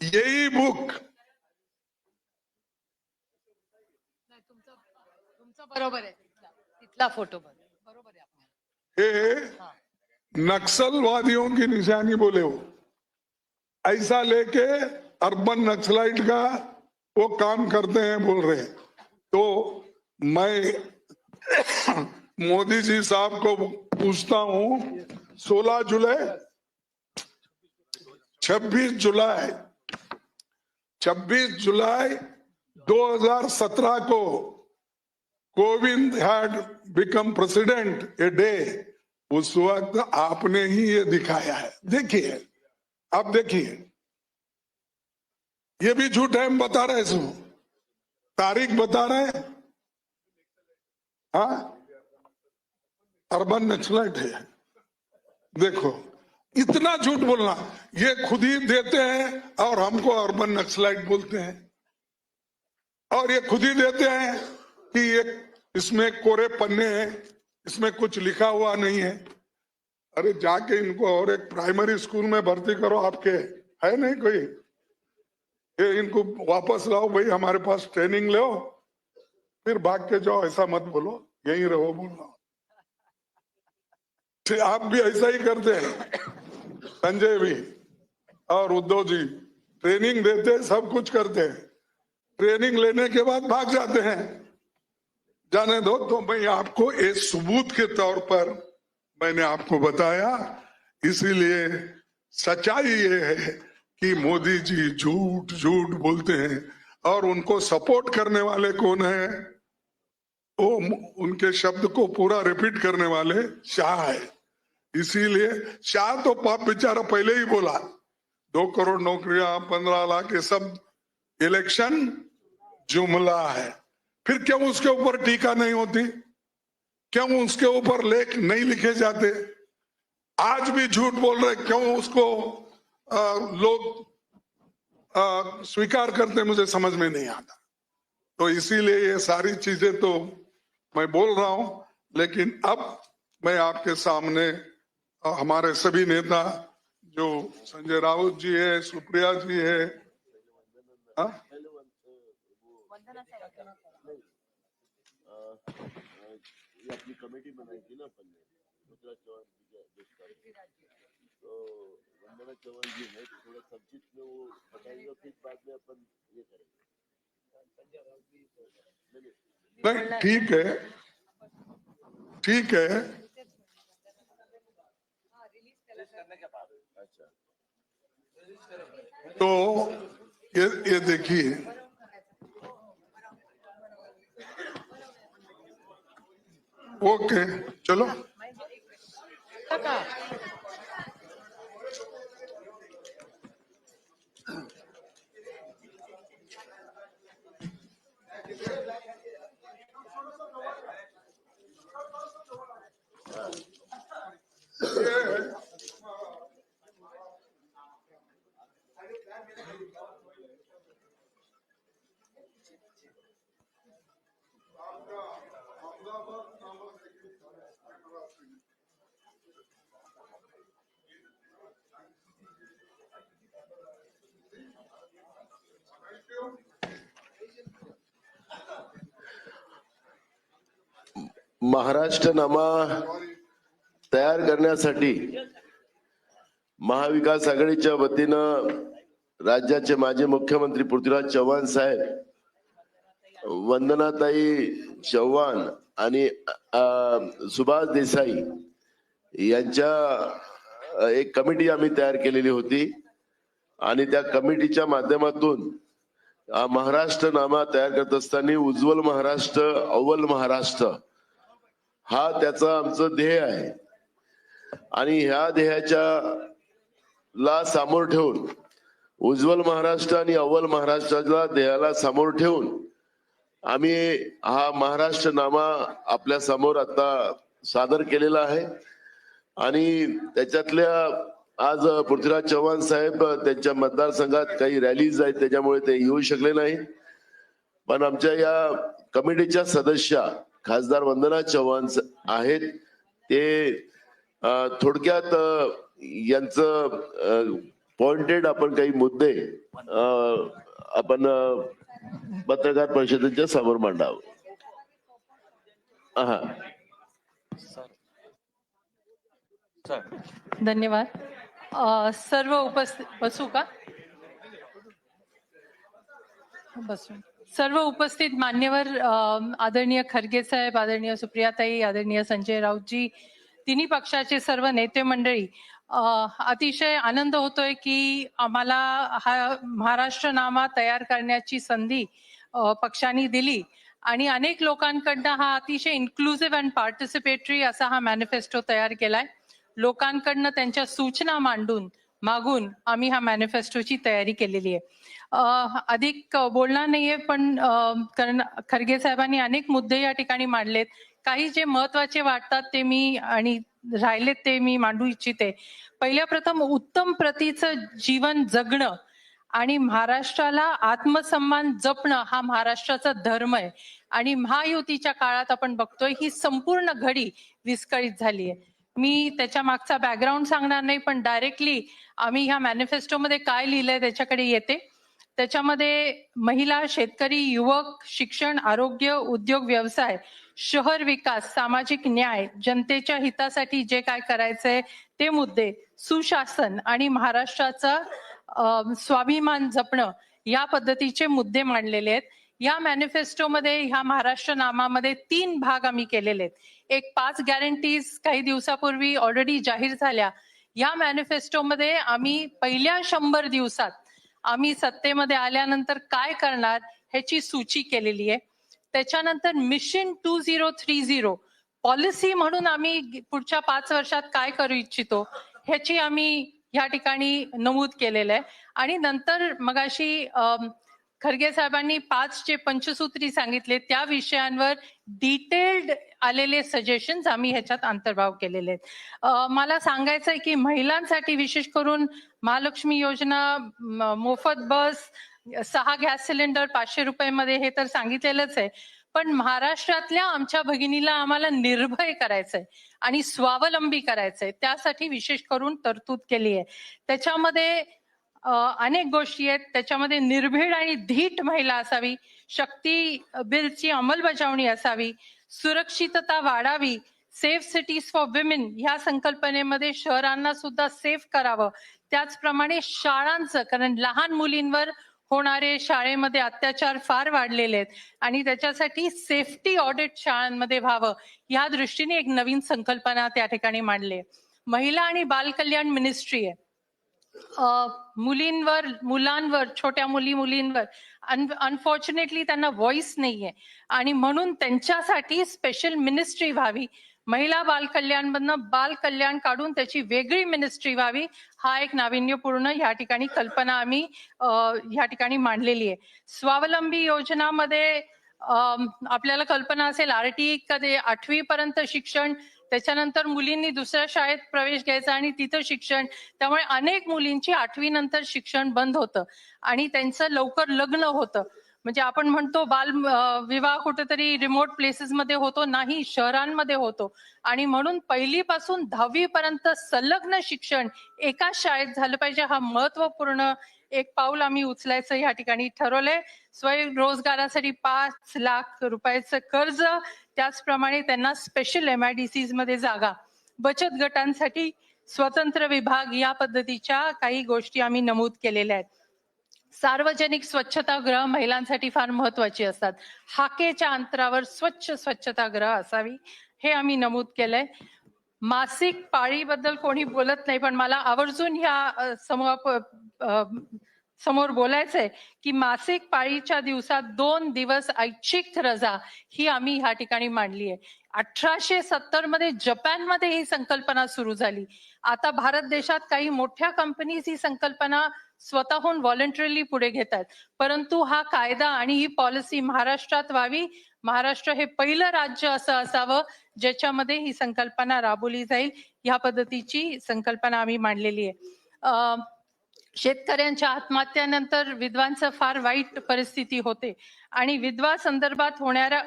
यही बुक, तुमचं बरोबर आहे, तिथला फोटो बरोबर आहे आपल्याला। ये नक्सलवादियों की निशानी बोले वो, ऐसा लेके अर्बन नक्सलाइट का वो काम करते हैं बोल रहे। तो मैं मोदी जी साहब को पूछता हूं, 16 जुलाई 26 जुलाई 2017 को Kovind had become president a day, उस वक्त आपने ही ये दिखाया है। देखिए, आप देखिए, ये भी झूठ है, हम बता रहे हैं, तारीख बता रहे हैं। हाँ, अर्बन नक्सलाइट है। देखो, इतना झूठ बोलना, ये खुद ही देते हैं और हमको अर्बन नक्सलाइट बोलते हैं, और ये खुद ही देते हैं कि ये इसमें कोरे पन्ने हैं, इसमें कुछ लिखा हुआ नहीं है। अरे जाके इनको और एक प्राइमरी स्कूल में भर्ती करो, आपके है नहीं कोई, ये इनको वापस लाओ भाई, हमारे पास ट्रेनिंग लो, फिर भाग के जाओ, ऐसा मत बोलो, यहीं रहो बोलो। आप भी ऐसा ही करते हैं, संजय भी और उद्धव जी ट्रेनिंग देते हैं, सब कुछ करते हैं, ट्रेनिंग लेने के बाद भाग जाते हैं। जाने दो। तो मैं आपको एक सबूत के तौर पर मैंने आपको बताया, इसीलिए सच्चाई ये है कि मोदी जी झूठ झूठ बोलते हैं, और उनको सपोर्ट करने वाले कौन है? वो उनके शब्द को पूरा रिपीट करने वाले शाह है। इसीलिए शाह तो पाप बेचारा पहले ही बोला, 2 करोड़ नौकरियां, 15 लाख, ये सब इलेक्शन जुमला है। फिर क्यों उसके ऊपर टीका नहीं होती? क्यों उसके ऊपर लेख नहीं लिखे जाते? आज भी झूठ बोल रहे, क्यों उसको लोग स्वीकार करते, मुझे समझ में नहीं आता। तो इसीलिए ये सारी चीजें तो मैं बोल रहा हूं, लेकिन अब मैं आपके सामने हमारे सभी नेता, जो संजय राउत जी है, सुप्रिया जी है, अपनी कमेटी बनाई थी ना अपन ने, पृथ्वीराज चौहान तो वंदना चौहान जी है, थोड़ा संक्षिप्त में वो बताएंगे, फिर बाद में अपन ये करेंगे। नहीं, ठीक है, ठीक है। तो ये देखिए, ओके, चलो। महाराष्ट्रनामा तयार करण्यासाठी महाविकास आघाडीच्या वतीनं राज्याचे माजी मुख्यमंत्री पृथ्वीराज चव्हाण साहेब, वंदनाताई चव्हाण आणि सुभाष देसाई यांच्या एक कमिटी आम्ही तयार केलेली होती, आणि त्या कमिटीच्या माध्यमातून महाराष्ट्रनामा तयार करत असताना उज्ज्वल महाराष्ट्र, अव्वल महाराष्ट्र हा त्याचा आमचं ध्येय आहे, आणि ह्या ध्येयाच्या ला समोर ठेवून, उज्ज्वल महाराष्ट्र आणि अव्वल महाराष्ट्राला ध्येयाला समोर ठेवून आम्ही हा महाराष्ट्रनामा आपल्या समोर आता सादर केलेला आहे। आणि त्याच्यातल्या आज पृथ्वीराज चव्हाण साहेब त्यांच्या मतदारसंघात काही रॅलीज आहेत, त्याच्यामुळे ते येऊ शकले नाही, पण आमच्या या कमिटीच्या सदस्य खासदार वंदना चव्हाण आहेत, ते थोडक्यात यांचं पॉइंटेड आपण काही मुद्दे आपण पत्रकार परिषदेच्या समोर मांडावं। धन्यवाद। सर्व उपस्थित बसू का? बसू। सर्व उपस्थित मान्यवर, आदरणीय खरगे साहेब, आदरणीय सुप्रियाताई, आदरणीय संजय राऊतजी, तिन्ही पक्षाचे सर्व नेते मंडळी, अतिशय आनंद होतोय की आम्हाला हा महाराष्ट्रनामा तयार करण्याची संधी पक्षांनी दिली, आणि अनेक लोकांकडनं हा अतिशय इन्क्लुसिव्ह अँड पार्टिसिपेटरी असा हा मॅनिफेस्टो तयार केलाय। लोकांकडनं त्यांच्या सूचना मागून आम्ही हा मॅनिफेस्टोची तयारी केलेली आहे। अधिक बोलणार नाहीये, पण कारण खरगे साहेबांनी अनेक मुद्दे या ठिकाणी मांडलेत काही जे महत्वाचे वाटतात ते मी आणि राहिलेत ते मी मांडू इच्छिते. पहिल्या प्रथम उत्तम प्रतीचं जीवन जगणं आणि महाराष्ट्राला आत्मसन्मान जपणं हा महाराष्ट्राचा धर्म आहे. आणि महायुतीच्या काळात आपण बघतोय ही संपूर्ण घडी विस्कळीत झाली आहे. मी त्याच्या मागचा बॅकग्राऊंड सांगणार नाही, पण डायरेक्टली आम्ही ह्या मॅनिफेस्टोमध्ये काय लिहिलंय त्याच्याकडे येते. त्याच्यामध्ये महिला, शेतकरी, युवक, शिक्षण, आरोग्य, उद्योग, व्यवसाय, शहर विकास, सामाजिक न्याय, जनतेच्या हितासाठी जे काय करायचंय ते मुद्दे, सुशासन आणि महाराष्ट्राचा स्वाभिमान जपणं या पद्धतीचे मुद्दे मांडलेले आहेत. या मॅनिफेस्टोमध्ये, ह्या महाराष्ट्र नामामध्ये 3 भाग आम्ही केलेले आहेत. एक 5 गॅरंटीज काही दिवसापूर्वी ऑलरेडी जाहीर झाल्या. या मॅनिफेस्टोमध्ये आम्ही पहिल्या 100 दिवसात आम्ही सत्तेमध्ये आल्यानंतर काय करणार ह्याची सूची केलेली आहे. त्याच्यानंतर मिशन 2030 पॉलिसी म्हणून आम्ही पुढच्या 5 वर्षात काय करू इच्छितो ह्याची आम्ही या ठिकाणी नमूद केलेलं आहे. आणि नंतर मगाशी खरगे साहेबांनी 5 जे पंचसूत्री सांगितले त्या विषयांवर डिटेल्ड आलेले सजेशन्स आम्ही ह्याच्यात अंतर्भाव केलेले आहेत. मला सांगायचं आहे की महिलांसाठी विशेष करून महालक्ष्मी योजना, मोफत बस, 6 गॅस सिलेंडर 500 रुपयामध्ये हे तर सांगितलेलंच आहे. पण महाराष्ट्रातल्या आमच्या भगिनीला आम्हाला निर्भय करायचंय आणि स्वावलंबी करायचंय, त्यासाठी विशेष करून तरतूद केली आहे. त्याच्यामध्ये अनेक गोष्टी आहेत. त्याच्यामध्ये निर्भीड आणि धीट महिला असावी, शक्ती बिलची अंमलबजावणी असावी, सुरक्षितता वाढावी, सेफ सिटीज फॉर विमेन ह्या संकल्पनेमध्ये शहरांना सुद्धा सेफ करावं. त्याचप्रमाणे शाळांचं, कारण लहान मुलींवर होणारे शाळेमध्ये अत्याचार फार वाढलेले आहेत आणि त्याच्यासाठी सेफ्टी ऑडिट शाळांमध्ये व्हावं या दृष्टीने एक नवीन संकल्पना त्या ठिकाणी मांडली आहे. महिला आणि बाल कल्याण मिनिस्ट्री आहे. मुलींवर, मुलांवर, छोट्या मुलींवर अनफॉर्च्युनेटली त्यांना व्हॉइस नाहीये आणि म्हणून त्यांच्यासाठी स्पेशल मिनिस्ट्री व्हावी. महिला बाल कल्याण मधनं बाल कल्याण काढून त्याची वेगळी मिनिस्ट्री व्हावी, हा एक नाविन्यपूर्ण या ठिकाणी कल्पना आम्ही या ठिकाणी मांडलेली आहे. स्वावलंबी योजनामध्ये आपल्याला कल्पना असेल, RTE कधी 8वी पर्यंत शिक्षण, त्याच्यानंतर मुलींनी दुसऱ्या शाळेत प्रवेश घ्यायचा आणि तिथं शिक्षण, त्यामुळे अनेक मुलींची 8वी नंतर शिक्षण बंद होतं आणि त्यांचं लवकर लग्न होतं. म्हणजे आपण म्हणतो बाल विवाह कुठेतरी रिमोट प्लेसेस मध्ये होतो, नाही, शहरांमध्ये होतो. आणि म्हणून 1ली पासून 10वी पर्यंत संलग्न शिक्षण एकाच शाळेत झालं पाहिजे, हा महत्वपूर्ण एक पाऊल आम्ही उचलायचं या ठिकाणी ठरवलंय. स्वयंरोजगारासाठी 5 लाख रुपयाचं कर्ज, त्याचप्रमाणे त्यांना स्पेशल MIDCs मध्ये जागा, बचत गटांसाठी स्वतंत्र विभाग, या पद्धतीच्या काही गोष्टी आम्ही नमूद केलेल्या आहेत. सार्वजनिक स्वच्छतागृह महिलांसाठी फार महत्वाची असतात. हाकेच्या अंतरावर स्वच्छ स्वच्छतागृह असावी, हे आम्ही नमूद केलंय. मासिक पाळीबद्दल कोणी बोलत नाही, पण मला आवर्जून ह्या समोर बोलायचंय की मासिक पाळीच्या दिवसात 2 दिवस ऐच्छिक रजा ही आम्ही ह्या ठिकाणी मांडली आहे. 1870 मध्ये जपानमध्ये ही संकल्पना सुरू झाली. आता भारत देशात काही मोठ्या कंपनीज ही संकल्पना स्वतःहून व्हॉलंटरीली पुढे घेत आहेत. परंतु हा कायदा आणि ही पॉलिसी महाराष्ट्रात व्हावी. महाराष्ट्र हे पहिलं राज्य असं असावं ज्याच्यामध्ये ही संकल्पना राबवली जाईल, ह्या पद्धतीची संकल्पना आम्ही मांडलेली आहे. शेतकऱ्यांच्या आत्महत्यानंतर विधवांचं फार वाईट परिस्थिती होते आणि विधवा संदर्भात होणाऱ्या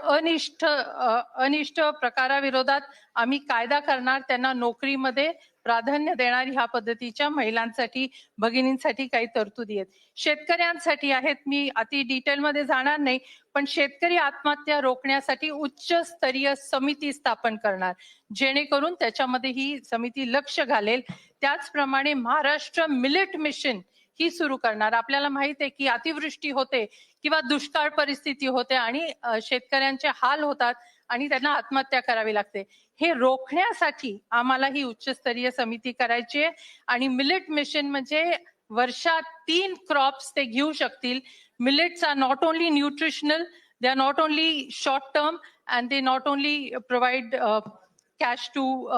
अनिष्ट प्रकाराविरोधात आम्ही कायदा करणार, त्यांना नोकरीमध्ये प्राधान्य देणार, ह्या पद्धतीच्या महिलांसाठी, भगिनींसाठी काही तरतुदी आहेत. शेतकऱ्यांसाठी आहेत, मी अति डिटेलमध्ये जाणार नाही, पण शेतकरी आत्महत्या रोखण्यासाठी उच्चस्तरीय समिती स्थापन करणार, जेणेकरून त्याच्यामध्ये ही समिती लक्ष घालेल. त्याचप्रमाणे महाराष्ट्र मिलेट मिशन ही सुरू करणार. आपल्याला माहित आहे की अतिवृष्टी होते किंवा दुष्काळ परिस्थिती होते आणि शेतकऱ्यांचे हाल होतात आणि त्यांना आत्महत्या करावी लागते. हे रोखण्यासाठी आम्हाला ही उच्चस्तरीय समिती करायची आहे. आणि मिलेट मिशन म्हणजे वर्षात 3 क्रॉप्स ते घेऊ शकतील. Millets are not only nutritional, they are not only short term and they not only provide cash to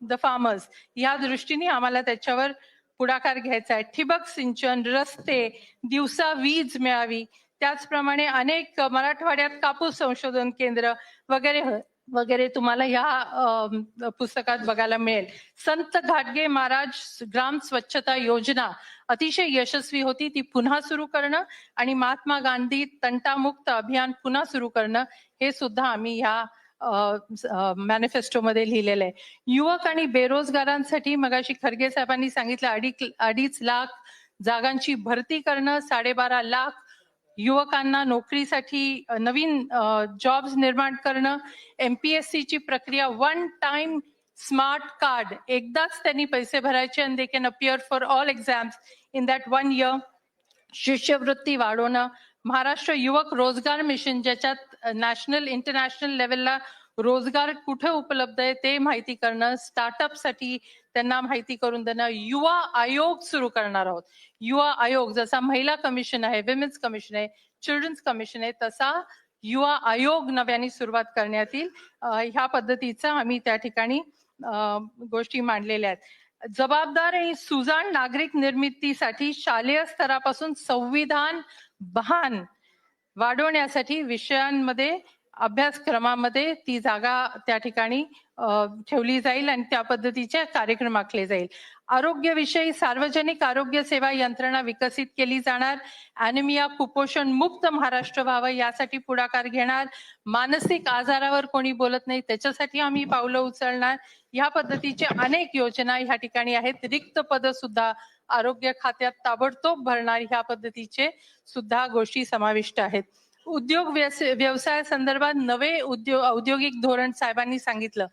the farmers. या दृष्टीने आम्हाला त्याच्यावर पुढाकार घ्यायचा आहे. ठिबक सिंचन, रस्ते, दिवसा वीज मिळावी, त्याचप्रमाणे अनेक मराठवाड्यात कापूस संशोधन केंद्र वगैरे वगैरे तुम्हाला ह्या पुस्तकात बघायला मिळेल. संत घाटगे महाराज ग्राम स्वच्छता योजना अतिशय यशस्वी होती, ती पुन्हा सुरू करणं आणि महात्मा गांधी तंटामुक्त अभियान पुन्हा सुरू करणं हे सुद्धा आम्ही ह्या मॅनिफेस्टोमध्ये लिहिलेलं आहे. युवक आणि बेरोजगारांसाठी मगाशी खरगे साहेबांनी सांगितलं 2.5 लाख जागांची भरती करणं, 12.5 लाख युवकांना नोकरीसाठी नवीन जॉब्स निर्माण करणं, MPSC ची प्रक्रिया वन टाइम स्मार्ट कार्ड, एकदाच त्यांनी पैसे भरायचे आणि they can appear for all exams in that 1 year. शिष्यवृत्ती वाढवणं, महाराष्ट्र युवक रोजगार मिशन ज्याच्यात नॅशनल इंटरनॅशनल लेवलला रोजगार कुठे उपलब्ध आहे ते माहिती करणं, स्टार्टअपसाठी त्यांना माहिती करून देणं, युवा आयोग सुरू करणार आहोत. युवा आयोग जसा महिला कमिशन आहे, विमेन्स कमिशन आहे, चिल्ड्रन्स कमिशन आहे, तसा युवा आयोग नव्याने सुरुवात करण्यात येईल. ह्या पद्धतीचा आम्ही त्या ठिकाणी गोष्टी मांडलेल्या आहेत. जबाबदार आणि सुजाण नागरिक निर्मितीसाठी शालेय स्तरापासून संविधान भान वाढवण्यासाठी विषयांमध्ये अभ्यासक्रमामध्ये ती जागा त्या ठिकाणी ठेवली जाईल आणि त्या पद्धतीचे कार्यक्रम आखले जाईल. आरोग्यविषयी सार्वजनिक आरोग्य सेवा यंत्रणा विकसित केली जाणार. ॲनिमिया कुपोषण मुक्त महाराष्ट्र व्हावं यासाठी पुढाकार घेणार. मानसिक आजारावर कोणी बोलत नाही त्याच्यासाठी आम्ही पावलं उचलणार. या पद्धतीचे अनेक योजना या ठिकाणी आहेत. रिक्त पद सुद्धा आरोग्य खात्यात ताबडतोब भरणार ह्या पद्धतीचे सुद्धा गोष्टी समाविष्ट आहेत. उद्योग व्यवसाय संदर्भात नवे औद्योगिक धोरण साहेबांनी सांगितलं.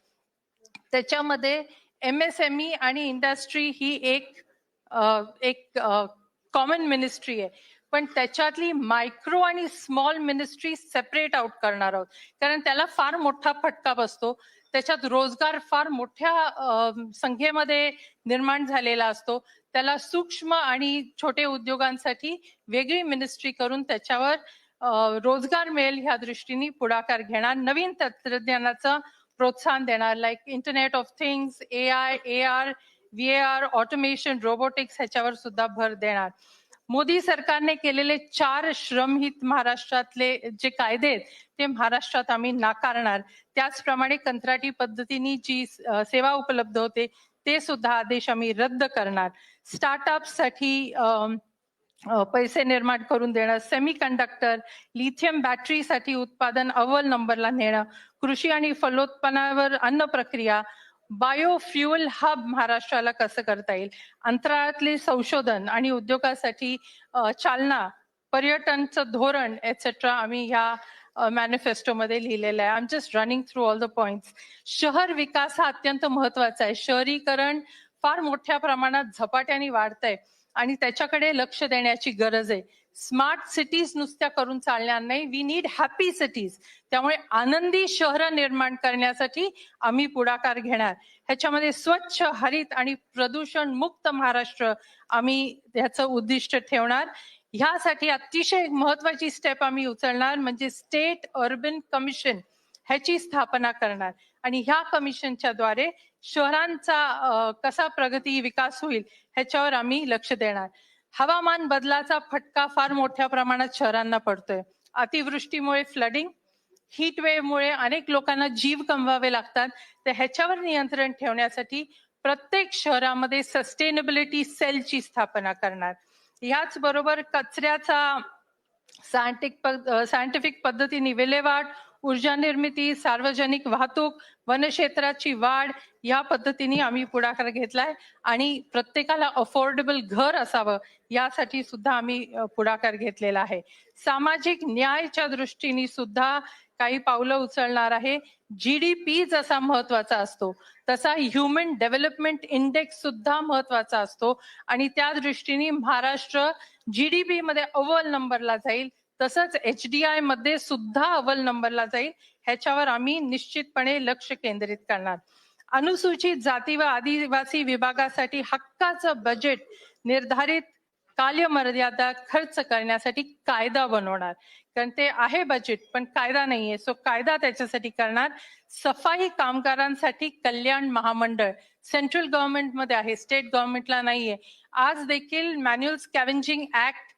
त्याच्यामध्ये MSME आणि इंडस्ट्री ही एक कॉमन मिनिस्ट्री आहे, पण त्याच्यातली मायक्रो आणि स्मॉल मिनिस्ट्री सेपरेट आउट करणार आहोत, कारण त्याला फार मोठा फटका बसतो. त्याच्यात रोजगार फार मोठ्या संख्येमध्ये निर्माण झालेला असतो. त्याला सूक्ष्म आणि छोटे उद्योगांसाठी वेगळी मिनिस्ट्री करून त्याच्यावर रोजगार मिळेल ह्या दृष्टीने पुढाकार घेणार. नवीन तंत्रज्ञानाचं प्रोत्साहन देणार, like internet of things, AI, AR, VAR, automation, robotics ह्याच्यावर सुद्धा भर देणार. मोदी सरकारने केलेले 4 श्रमहित महाराष्ट्रातले जे कायदे आहेत ते महाराष्ट्रात आम्ही नाकारणार. त्याचप्रमाणे कंत्राटी पद्धतीने जी सेवा उपलब्ध होते ते सुद्धा आदेश आम्ही रद्द करणार. स्टार्टअपसाठी पैसे निर्माण करून देणं, सेमी कंडक्टर, लिथियम बॅटरीसाठी उत्पादन अव्वल नंबरला नेणं, कृषी आणि फलोत्पन्नावर अन्न प्रक्रिया, बायोफ्युअल हब महाराष्ट्राला कसं करता येईल, अंतराळातले संशोधन आणि उद्योगासाठी चालना, पर्यटनचं धोरण एटसेट्रा आम्ही ह्या मॅनिफेस्टोमध्ये लिहिलेलं आहे. I am just running through all the points. शहर विकास हा अत्यंत महत्वाचा आहे. शहरीकरण फार मोठ्या प्रमाणात झपाट्याने वाढतंय आणि त्याच्याकडे लक्ष देण्याची गरज आहे. स्मार्ट सिटीज नुसत्या करून चालणार नाही, वी नीड हॅपी सिटीज. त्यामुळे आनंदी शहरं निर्माण करण्यासाठी आम्ही पुढाकार घेणार. ह्याच्यामध्ये स्वच्छ, हरित आणि प्रदूषण मुक्त महाराष्ट्र आम्ही ह्याचं उद्दिष्ट ठेवणार. ह्यासाठी अतिशय महत्वाची स्टेप आम्ही उचलणार म्हणजे स्टेट अर्बन कमिशन ह्याची स्थापना करणार आणि ह्या कमिशनच्या द्वारे शहरांचा कसा प्रगती विकास होईल ह्याच्यावर आम्ही लक्ष देणार. हवामान बदलाचा फटका फार मोठ्या प्रमाणात शहरांना पडतोय. अतिवृष्टीमुळे फ्लडिंग, हीट वेव्हमुळे अनेक लोकांना जीव गमवावे लागतात. तर ह्याच्यावर नियंत्रण ठेवण्यासाठी प्रत्येक शहरामध्ये सस्टेनेबिलिटी सेलची स्थापना करणार. याच बरोबर कचऱ्याचा सायंटिफिक पद्धतीने विल्हेवाट, ऊर्जा निर्मिती, सार्वजनिक वाहतूक, वनक्षेत्राची वाढ या पद्धतीने आम्ही पुढाकार घेतलाय आणि प्रत्येकाला अफोर्डेबल घर असावं यासाठी सुद्धा आम्ही पुढाकार घेतलेला आहे. सामाजिक न्यायाच्या दृष्टीने सुद्धा काही पावलं उचलणार आहे. GDP जसा महत्वाचा असतो तसा ह्युमन डेव्हलपमेंट इंडेक्स सुद्धा महत्वाचा असतो आणि त्या दृष्टीने महाराष्ट्र GDP मध्ये अव्वल नंबरला जाईल, तसंच HDI मध्ये सुद्धा अव्वल नंबरला जाईल. ह्याच्यावर आम्ही निश्चितपणे लक्ष केंद्रित करणार. अनुसूचित जाती व आदिवासी विभागासाठी हक्काचं बजेट निर्धारित कालमर्यादा खर्च करण्यासाठी कायदा बनवणार, कारण ते आहे बजेट पण कायदा नाहीये, सो कायदा त्याच्यासाठी करणार. सफाई कामगारांसाठी कल्याण महामंडळ सेंट्रल गव्हर्नमेंटमध्ये आहे, स्टेट गव्हर्नमेंटला नाहीये. आज देखील मॅन्युअल स्कॅव्हेंजिंग ऍक्ट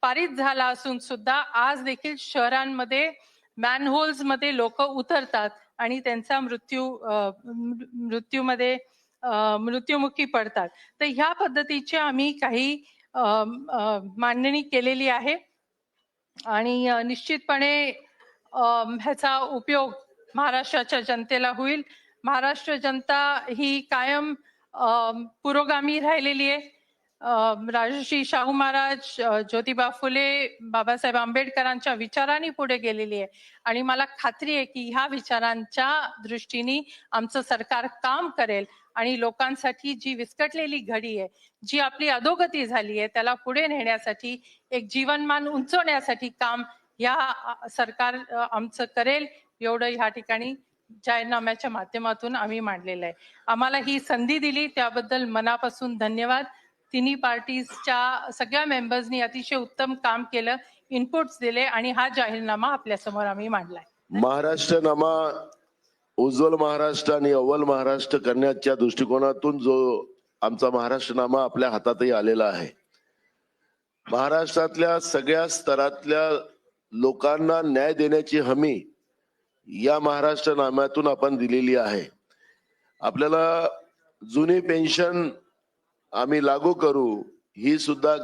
पारित झाला असून सुद्धा आज देखील शहरांमध्ये मॅनहोल्स मध्ये लोक उतरतात आणि त्यांचा मृत्यूमध्ये मृत्युमुखी पडतात. तर ह्या पद्धतीची आम्ही काही मांडणी केलेली आहे आणि निश्चितपणे ह्याचा उपयोग महाराष्ट्राच्या जनतेला होईल. महाराष्ट्र जनता ही कायम पुरोगामी राहिलेली आहे. राजर्षी शाहू महाराज, ज्योतिबा फुले, बाबासाहेब आंबेडकरांच्या विचारांनी पुढे गेलेली आहे आणि मला खात्री आहे की ह्या विचारांच्या दृष्टीने आमचं सरकार काम करेल आणि लोकांसाठी जी विस्कटलेली घडी आहे, जी आपली अधोगती झाली आहे, त्याला पुढे नेण्यासाठी, एक जीवनमान उंचवण्यासाठी काम या सरकार आमचं करेल, एवढं ह्या ठिकाणी जाहीरनाम्याच्या माध्यमातून आम्ही मांडलेलं आहे. आम्हाला ही संधी दिली त्याबद्दल मनापासून धन्यवाद. तिन्ही पार्टीजच्या सगळ्या मेंबर्सनी अतिशय उत्तम काम केलं, इनपुट्स दिले आणि हा जाहीरनामा आपल्या समोर आम्ही मांडलाय. महाराष्ट्रनामा उज्ज्वल महाराष्ट्र आणि अव्वल महाराष्ट्र करण्याच्या दृष्टिकोनातून जो आमचा महाराष्ट्रनामा आपल्या हातातही आलेला आहे. महाराष्ट्रातल्या सगळ्या स्तरातल्या लोकांना न्याय देण्याची हमी या महाराष्ट्रनाम्यातून आपण दिलेली आहे. आपल्याला जुनी पेन्शन आम्ही लागू करू, ही सुद्धा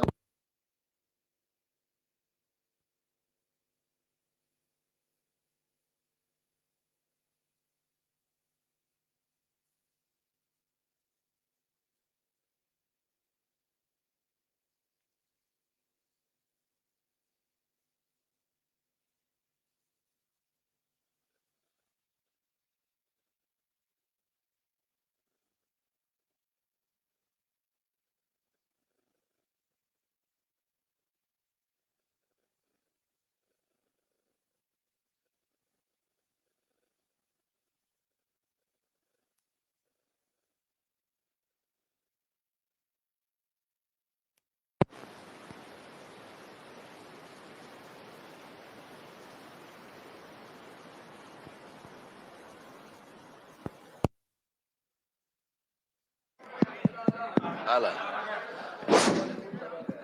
आला.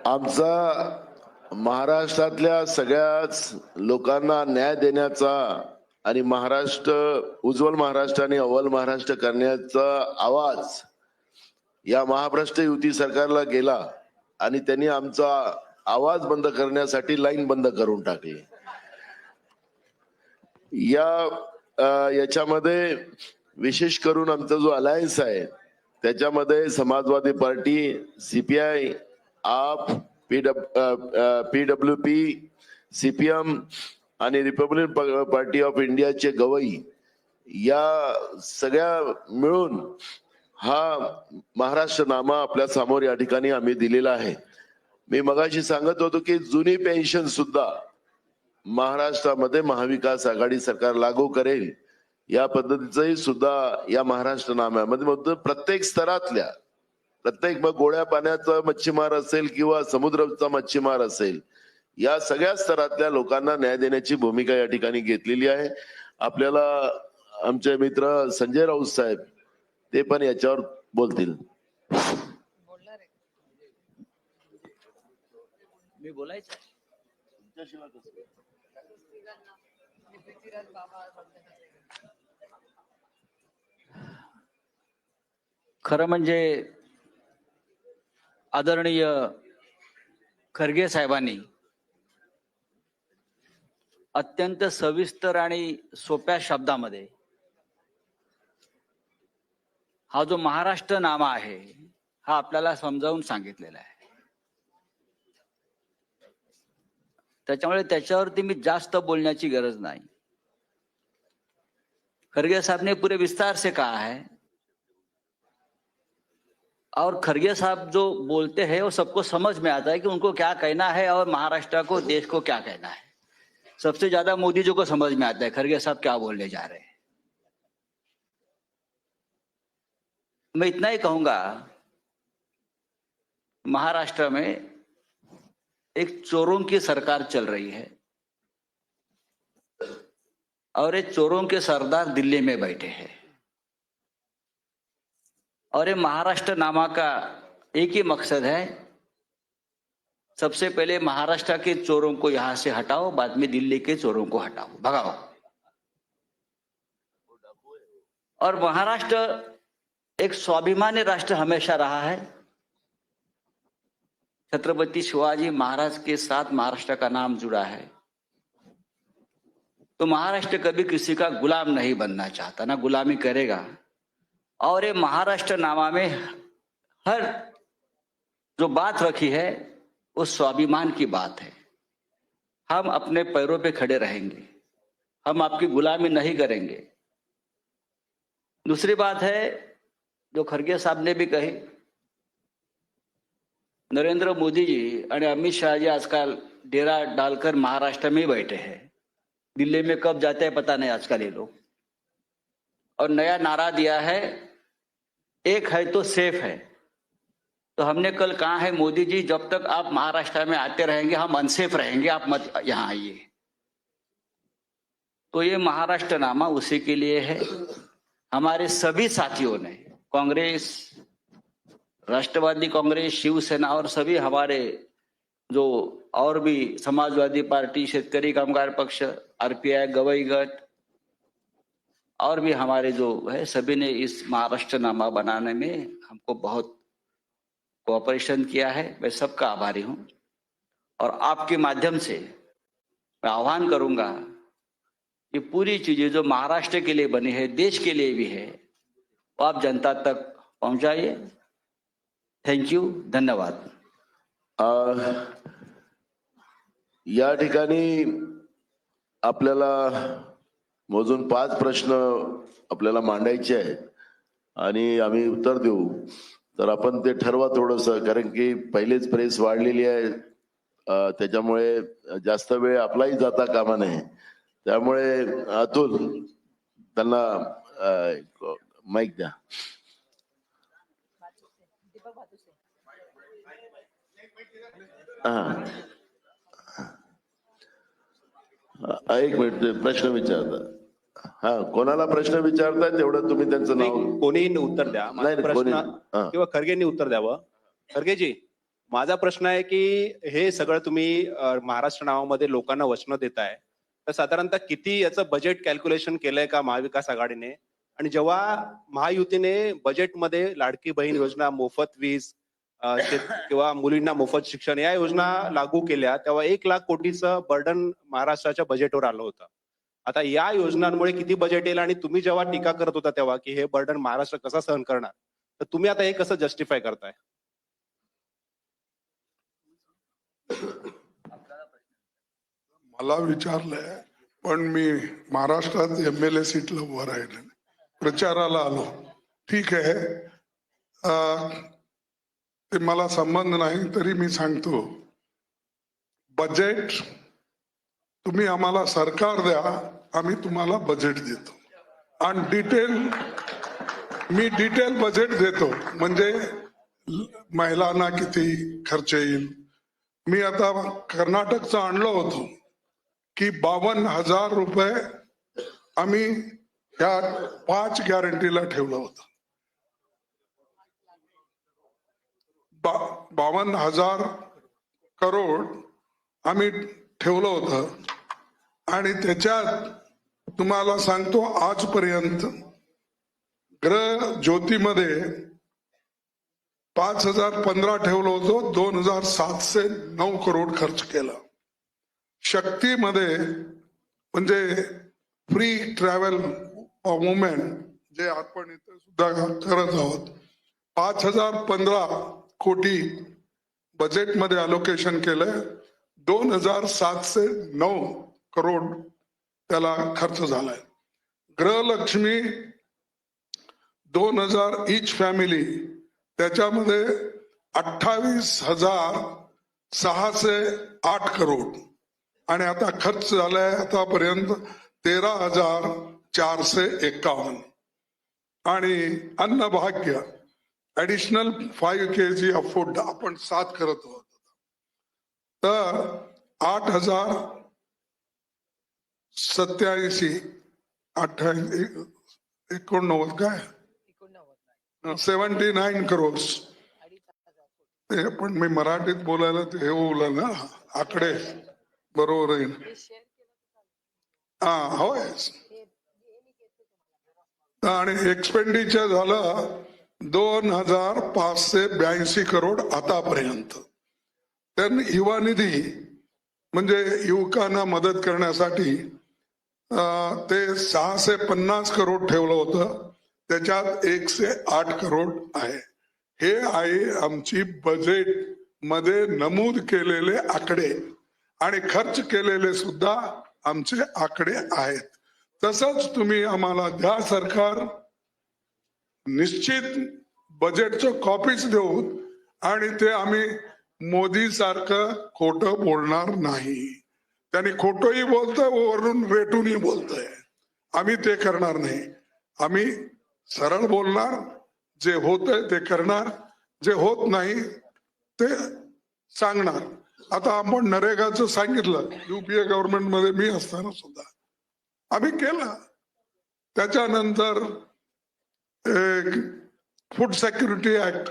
आमचा महाराष्ट्रातल्या सगळ्याच लोकांना न्याय देण्याचा आणि महाराष्ट्र उज्ज्वल महाराष्ट्र आणि अव्वल महाराष्ट्र करण्याचा आवाज या महाभ्रष्ट युती सरकारला गेला आणि त्यांनी आमचा आवाज बंद करण्यासाठी लाईन बंद करून टाकली. याच्यामध्ये विशेष करून आमचा जो अलायन्स आहे त्याच्यामध्ये समाजवादी पार्टी, सीपीआय, आप, पीडब्ल्यूपी, सीपीएम आणि रिपब्लिकन पार्टी ऑफ इंडियाचे गवई या सगळ्या मिळून हा महाराष्ट्रनामा आपल्या समोर या ठिकाणी आम्ही दिलेला आहे. मी मगाशी सांगत होतो की जुनी पेन्शन सुद्धा महाराष्ट्रामध्ये महाविकास आघाडी सरकार लागू करेल, या पद्धतीचंही सुद्धा या महाराष्ट्रनाम्यामध्ये प्रत्येक स्तरातल्या प्रत्येक मग गोड्या पाण्याचा मच्छीमार असेल किंवा समुद्राचा मच्छीमार असेल, या सगळ्या स्तरातल्या लोकांना न्याय देण्याची भूमिका या ठिकाणी घेतलेली आहे. आपल्याला आमचे मित्र संजय राऊत साहेब ते पण याच्यावर बोलतील. मी बोलायचं खरं म्हणजे आदरणीय खरगे साहेबांनी अत्यंत सविस्तर आणि सोप्या शब्दामध्ये हा जो महाराष्ट्रनामा आहे हा आपल्याला समजावून सांगितलेला आहे. त्याच्यामुळे त्याच्यावरती मी जास्त बोलण्याची गरज नहीं. खरगे साहब ने पूरे विस्तार से कहा है और खरगे साहब जो बोलते हैं वो सबको समझ में आता है कि उनको क्या कहना है और महाराष्ट्र को, देश को क्या कहना है. सबसे ज्यादा मोदी जी को समझ में आता है खरगे साहब क्या बोलने जा रहे हैं. मैं इतना ही कहूंगा, महाराष्ट्र में एक चोरों की सरकार चल रही है और ये चोरों के सरदार दिल्ली में बैठे हैं और ये महाराष्ट्र नामा का एक ही मकसद है, सबसे पहले महाराष्ट्र के चोरों को यहां से हटाओ, बाद में दिल्ली के चोरों को हटाओ, भगाओ. और महाराष्ट्र एक स्वाभिमानी राष्ट्र हमेशा रहा है। छत्रपति शिवाजी महाराज के साथ महाराष्ट्र का नाम जुड़ा है। तो महाराष्ट्र कभी किसी का गुलाम नहीं बनना चाहता, ना गुलामी करेगा। और ये महाराष्ट्र नामा में हर जो बात रखी है वो स्वाभिमान की बात है। हम अपने पैरों पे खड़े रहेंगे, हम आपकी गुलामी नहीं करेंगे। दूसरी बात है जो खरगे साहब ने भी कही, नरेंद्र मोदी जी और अमित शाह जी आजकल डेरा डालकर महाराष्ट्र में ही बैठे हैं। दिल्ली में कब जाते हैं पता नहीं आजकल ये लोग। और नया नारा दिया है, एक है तो सेफ है। तो हमने कल कहा है मोदी जी जब तक आप महाराष्ट्र में आते रहेंगे हम अनसेफ रहेंगे, आप मत यहां आइए। तो ये महाराष्ट्र नामा उसी के लिए है। हमारे सभी साथियों ने, कांग्रेस, राष्ट्रवादी कांग्रेस, शिवसेना और सभी हमारे जो और भी समाजवादी पार्टी, शेतकरी कामगार पक्ष, आरपीआई, गवई गट और भी हमारे जो है सभी ने इस महाराष्ट्र नामा बनाने में हमको बहुत कोऑपरेशन किया है। मैं सबका आभारी हूं। और आपके माध्यम से मैं आह्वान करूंगा कि पूरी चीजें जो महाराष्ट्र के लिए बनी है, देश के लिए भी है, वो आप जनता तक पहुंचाइए। थैंक यू, धन्यवाद। या ठिकाणी आपल्याला मोजून 5 प्रश्न आपल्याला मांडायचे आहेत आणि आम्ही उत्तर देऊ। तर आपण ते ठरवा थोडस, कारण की पहिलेच प्रेस वाढलेली आहे, त्याच्यामुळे जास्त वेळ आपलाही जाता कामा नये। त्यामुळे अतुल त्यांना माईक द्या। एक मिनिट, प्रश्न विचारता। हा, कोणाला प्रश्न विचारताय तेवढं तुम्ही त्यांचं नाव। कोणी उत्तर द्या। माझा नाही, प्रश्न हा. किंवा खरगेंनी उत्तर द्यावं। खरगेजी, माझा प्रश्न आहे की हे सगळं तुम्ही महाराष्ट्र नावामध्ये लोकांना वचनं देताय, तर साधारणतः किती याचं बजेट कॅल्क्युलेशन केलंय का महाविकास आघाडीने? आणि जेव्हा महायुतीने बजेटमध्ये लाडकी बहीण योजना, मोफत वीज किंवा मुलींना मोफत शिक्षण या योजना लागू केल्या, तेव्हा 1 लाख कोटीचं बर्डन महाराष्ट्राच्या बजेटवर आलं होतं। आता या योजनांमुळे किती बजेट येईल? आणि तुम्ही जेव्हा टीका करत होता तेव्हा की हे बर्डन महाराष्ट्र कसा सहन करणार, तर तुम्ही आता हे कसं जस्टिफाय करताय? मला विचारलंय, पण मी महाराष्ट्रात MLA सीटला उभं राहिले, प्रचाराला आलो। ठीक आहे, ते मला संबंध नाही, तरी मी सांगतो, बजेट तुम्ही आम्हाला सरकार द्या, आम्ही तुम्हाला बजेट देतो आणि मी डिटेल बजेट देतो। म्हणजे महिलांना किती खर्च येईल। मी आता कर्नाटकचं आणलं होतं की 52,000 रुपये आम्ही या 5 गॅरंटीला ठेवलं होतं। 52,000 करोड आम्ही ठेवलं होतं आणि त्याच्यात तुम्हाला सांगतो आजपर्यंत ग्रह ज्योतीमध्ये 5,015 ठेवलं होतं, 2,709 करोड खर्च केला। शक्तीमध्ये म्हणजे फ्री ट्रॅव्हल वुमेन जे आपण इथे सुद्धा करत आहोत, 5,015 कोटी बजेटमध्ये अलोकेशन केलंय, 2,709 करोड त्याला खर्च झालाय। गृहलक्ष्मी 2,000 ईच फॅमिली, त्याच्यामध्ये 28,608 करोड आणि आता खर्च झालाय आतापर्यंत 13,451। आणि Annabhagya additional 5 kg of food आपण 7 करत आहोत, तर 8,087 89 काय 79 करोड। ते पण मी मराठीत बोलायला ते हे बोललं ना, आकडे बरोबर आहे। हा, होय, आणि एक्सपेंडिचर झालं 2,582 करोड आतापर्यंत. त्यांनी युवा निधी म्हणजे युवकांना मदत करण्यासाठी ते 650 करोड ठेवलं होतं, त्याच्यात 108 करोड आहे. हे आहे आमची बजेट मध्ये नमूद केलेले आकडे आणि खर्च केलेले सुद्धा आमचे आकडे आहेत. तसंच तुम्ही आम्हाला द्या सरकार, निश्चित बजेटचं कॉपीच देऊ आणि ते आम्ही मोदी सारखं खोटं बोलणार नाही. त्यांनी खोटंही बोलतोय, वरून रेटूनही बोलतोय. आम्ही ते करणार नाही. आम्ही सरळ बोलणार, जे होतंय ते करणार, जे होत नाही ते सांगणार. आता आपण नरेगाचं सांगितलं, युपीए गव्हर्नमेंट मध्ये मी असताना सुद्धा आम्ही केलं. त्याच्यानंतर फूड सिक्युरिटी ऍक्ट,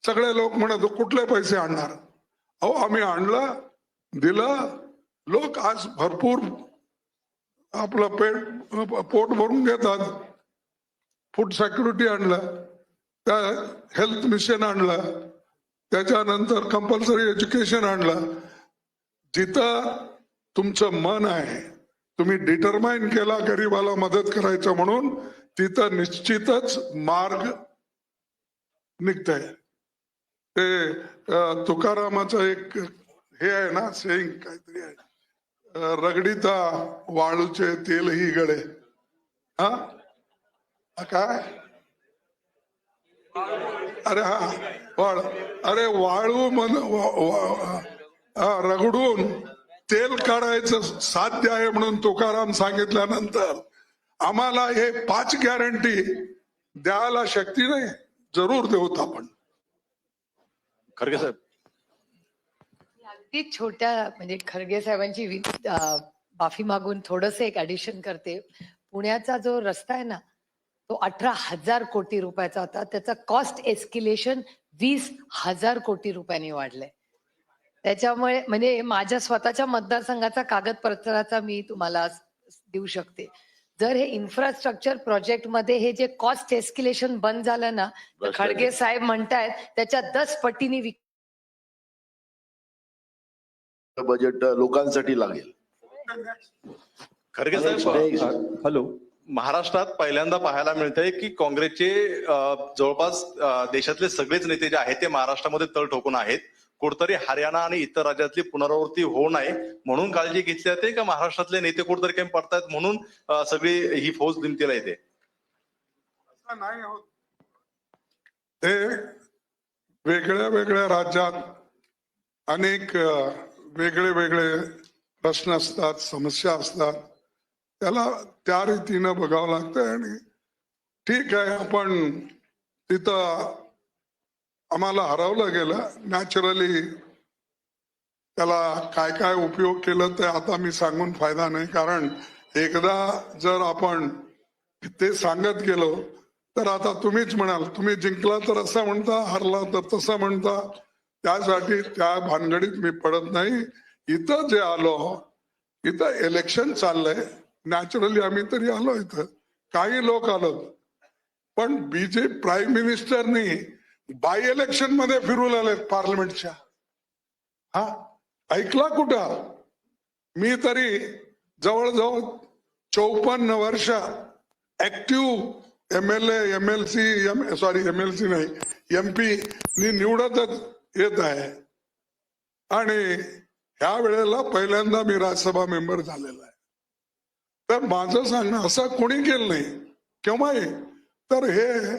सगळे लोक म्हणत कुठले पैसे आणणार. अहो आम्ही आणलं, दिलं, लोक आज भरपूर आपलं पोट भरून घेतात. फूड सिक्युरिटी आणलं, त्या हेल्थ मिशन आणलं, त्याच्यानंतर कंपल्सरी एज्युकेशन आणलं. जिथं तुमचं मन आहे, तुम्ही डिटरमाइन केला गरीबाला मदत करायचं म्हणून, तिथं निश्चितच मार्ग निघतंय. ते तुकारामाचं एक हे आहे ना, सेइंग काहीतरी आहे, रगडीता वाळूचे तेलही गळे. हा काय, अरे हा अरे वाळू रगडून तेल काढायचं साध्य आहे म्हणून तुकाराम सांगितल्यानंतर आम्हाला हे 5 गॅरंटी द्यायला शक्ती नाही. जरूर देऊत आपण. खरगे साहेब. अगदी छोट्या म्हणजे खरगे साहेबांची माफी मागून थोडस एक ऍडिशन करते. पुण्याचा जो रस्ता आहे ना, तो 18,000 कोटी रुपयाचा होता. त्याचा कॉस्ट एस्किलेशन 20,000 कोटी रुपयांनी वाढलंय. त्याच्यामुळे म्हणजे माझ्या स्वतःच्या मतदारसंघाचा कागदपत्राचा मी तुम्हाला देऊ शकते. जर हे इन्फ्रास्ट्रक्चर प्रोजेक्ट मध्ये हे जे कॉस्ट एस्किलेशन बंद झालं ना, तर खडगे साहेब म्हणतायत त्याच्या 10 पटीने बजेट लोकांसाठी लागेल. खरगे साहेब, हॅलो. महाराष्ट्रात पहिल्यांदा पाहायला मिळतंय की काँग्रेसचे जवळपास देशातले सगळेच नेते जे आहेत ते महाराष्ट्रामध्ये तळ ठोकून आहेत. कुठतरी हरियाणा आणि इतर राज्यातली पुनरावृत्ती होऊ नये म्हणून काळजी घेतली जाते का महाराष्ट्रातले नेते कुठतरी कमी पडतात म्हणून सगळी ही फौज दिमतीला येते? असं नाही होत. ते वेगळ्या वेगळ्या राज्यात अनेक वेगळे वेगळे प्रश्न असतात, समस्या असतात. त्याला त्या रीतीनं बघावं लागतं. आणि ठीक आहे, आपण तिथं आम्हाला हरवलं गेलं. नॅचरली त्याला काय काय उपयोग केलं ते आता मी सांगून फायदा नाही. कारण एकदा जर आपण ते सांगत गेलो तर आता तुम्हीच म्हणाल, तुम्ही जिंकला तर असं म्हणता, हरला तर तसं म्हणता. त्यासाठी त्या भानगडीत मी पडत नाही. इथं जे आलो, इथं इलेक्शन चाललंय, नॅचरली आम्ही तरी आलो. इथं काही लोक आलो, पण बीजेपी प्राईम मिनिस्टरनी बाय इलेक्शन मध्ये फिरून आले पार्लमेंटच्या. हा ऐकला कुठं? मी तरी जवळजवळ 54 वर्ष ऍक्टिव्ह MLA MLC MLC नाही MP निवडतच येत आहे. आणि ह्या वेळेला पहिल्यांदा मी राज्यसभा मेंबर झालेला आहे. तर माझं सांगणं असं कोणी केलं नाही. केव्हाही तर हे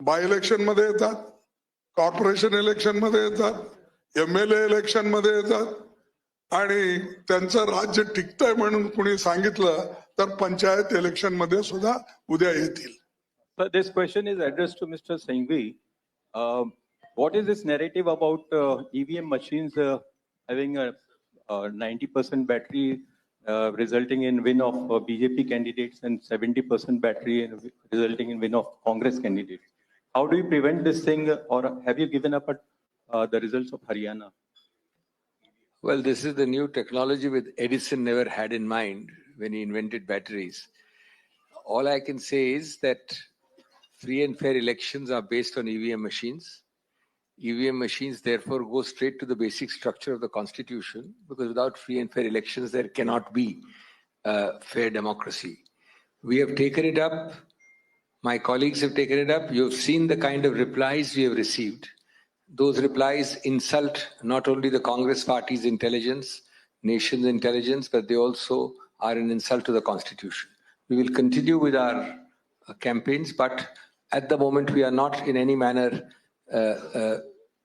बाय इलेक्शन मध्ये येतात, कॉर्पोरेशन इलेक्शन मध्ये येतात, MLA इलेक्शन मध्ये येतात. आणि त्यांचं राज्य टिकतंय म्हणून कुणी सांगितलं तर पंचायत इलेक्शन मध्ये सुद्धा उद्या येतील. But this question is addressed to Mr. Singhvi. What is this narrative about EVM machines having a 90% battery resulting in win of BJP candidates and 70% battery resulting in win of Congress candidates? How do you prevent this thing, or have you given up at the results of Haryana? Well, this is the new technology which Edison never had in mind when he invented batteries. all I can say is that free and fair elections are based on EVM machines. EVM machines therefore go straight to the basic structure of the constitution, because without free and fair elections, there cannot be fair democracy. We have taken it up. My colleagues have taken it up. You've seen the kind of replies we have received. Those replies insult not only the Congress party's intelligence, nation's intelligence, but they also are an insult to the constitution. We will continue with our campaigns, but at the moment we are not in any manner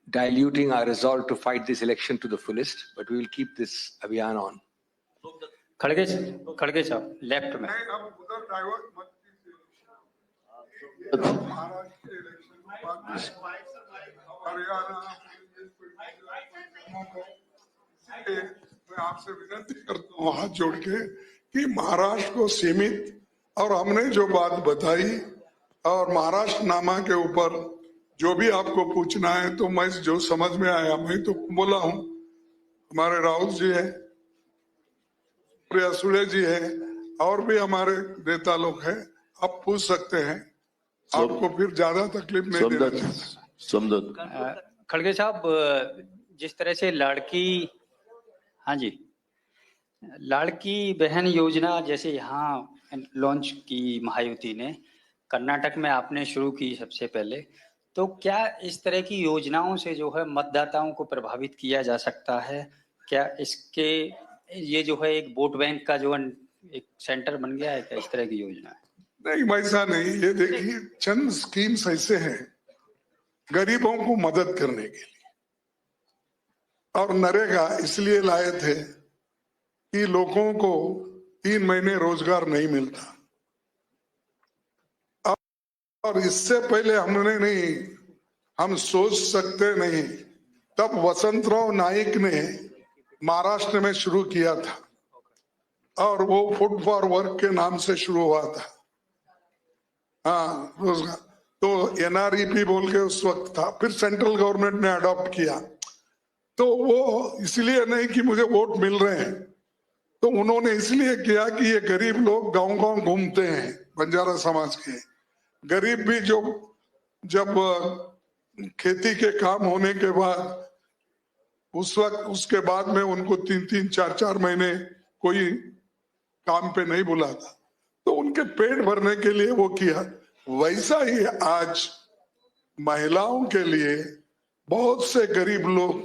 diluting our resolve to fight this election to the fullest, but we will keep this abhiyan on. खड़गे साहब left में नहीं, अब उधर divert मत कीजिए। महाराष्ट्र के election के बाद हरियाणा इसलिए मैं आपसे विनती करता हूँ हाथ जोड़ के कि महाराष्ट्र को सीमित, और हमने जो बात बताई और महाराष्ट्र नामा के ऊपर जो भी आपको पूछना है, तो मैं जो समझ में आया मैं तो बोला हूँ। हमारे राउत जी है, प्रिया सुले जी है, और भी हमारे नेता लोग हैं, आप पूछ सकते हैं। आपको फिर ज्यादा तकलीफ नहीं देना चाहिए। समदत खड़गे साहब, जिस तरह से हाँ जी, लाड़की बहन योजना जैसे यहाँ लॉन्च की महायुति ने, कर्नाटक में आपने शुरू की सबसे पहले, तो क्या इस तरह की योजनाओं से जो है मतदाताओं को प्रभावित किया जा सकता है? क्या इसके ये जो है एक वोट बैंक का जो एक सेंटर बन गया है क्या इस तरह की योजना है? नहीं, वैसा नहीं। ये देखिए, चंद स्कीम्स ऐसे हैं गरीबों को मदद करने के लिए, और नरेगा इसलिए लाए थे कि लोगों को 3 महीने रोजगार नहीं मिलता, और इससे पहले हमने नहीं, हम सोच सकते नहीं, तब वसंतराव नाइक ने महाराष्ट्र में शुरू किया था, और वो फूड फॉर वर्क के नाम से शुरू हुआ था। हाँ, रोजगार तो NREP बोल के उस वक्त था, फिर सेंट्रल गवर्नमेंट ने अडॉप्ट किया। तो वो इसलिए नहीं कि मुझे वोट मिल रहे हैं, तो उन्होंने इसलिए किया कि ये गरीब लोग गांव-गांव घूमते हैं, बंजारा समाज के गरीब भी जो जब खेती के काम होने के बाद उस वक्त उसके बाद में उनको 3-3, 4-4 महीने कोई काम पे नहीं बुलाता, तो उनके पेट भरने के लिए वो किया। वैसा ही आज महिलाओं के लिए बहुत से गरीब लोग,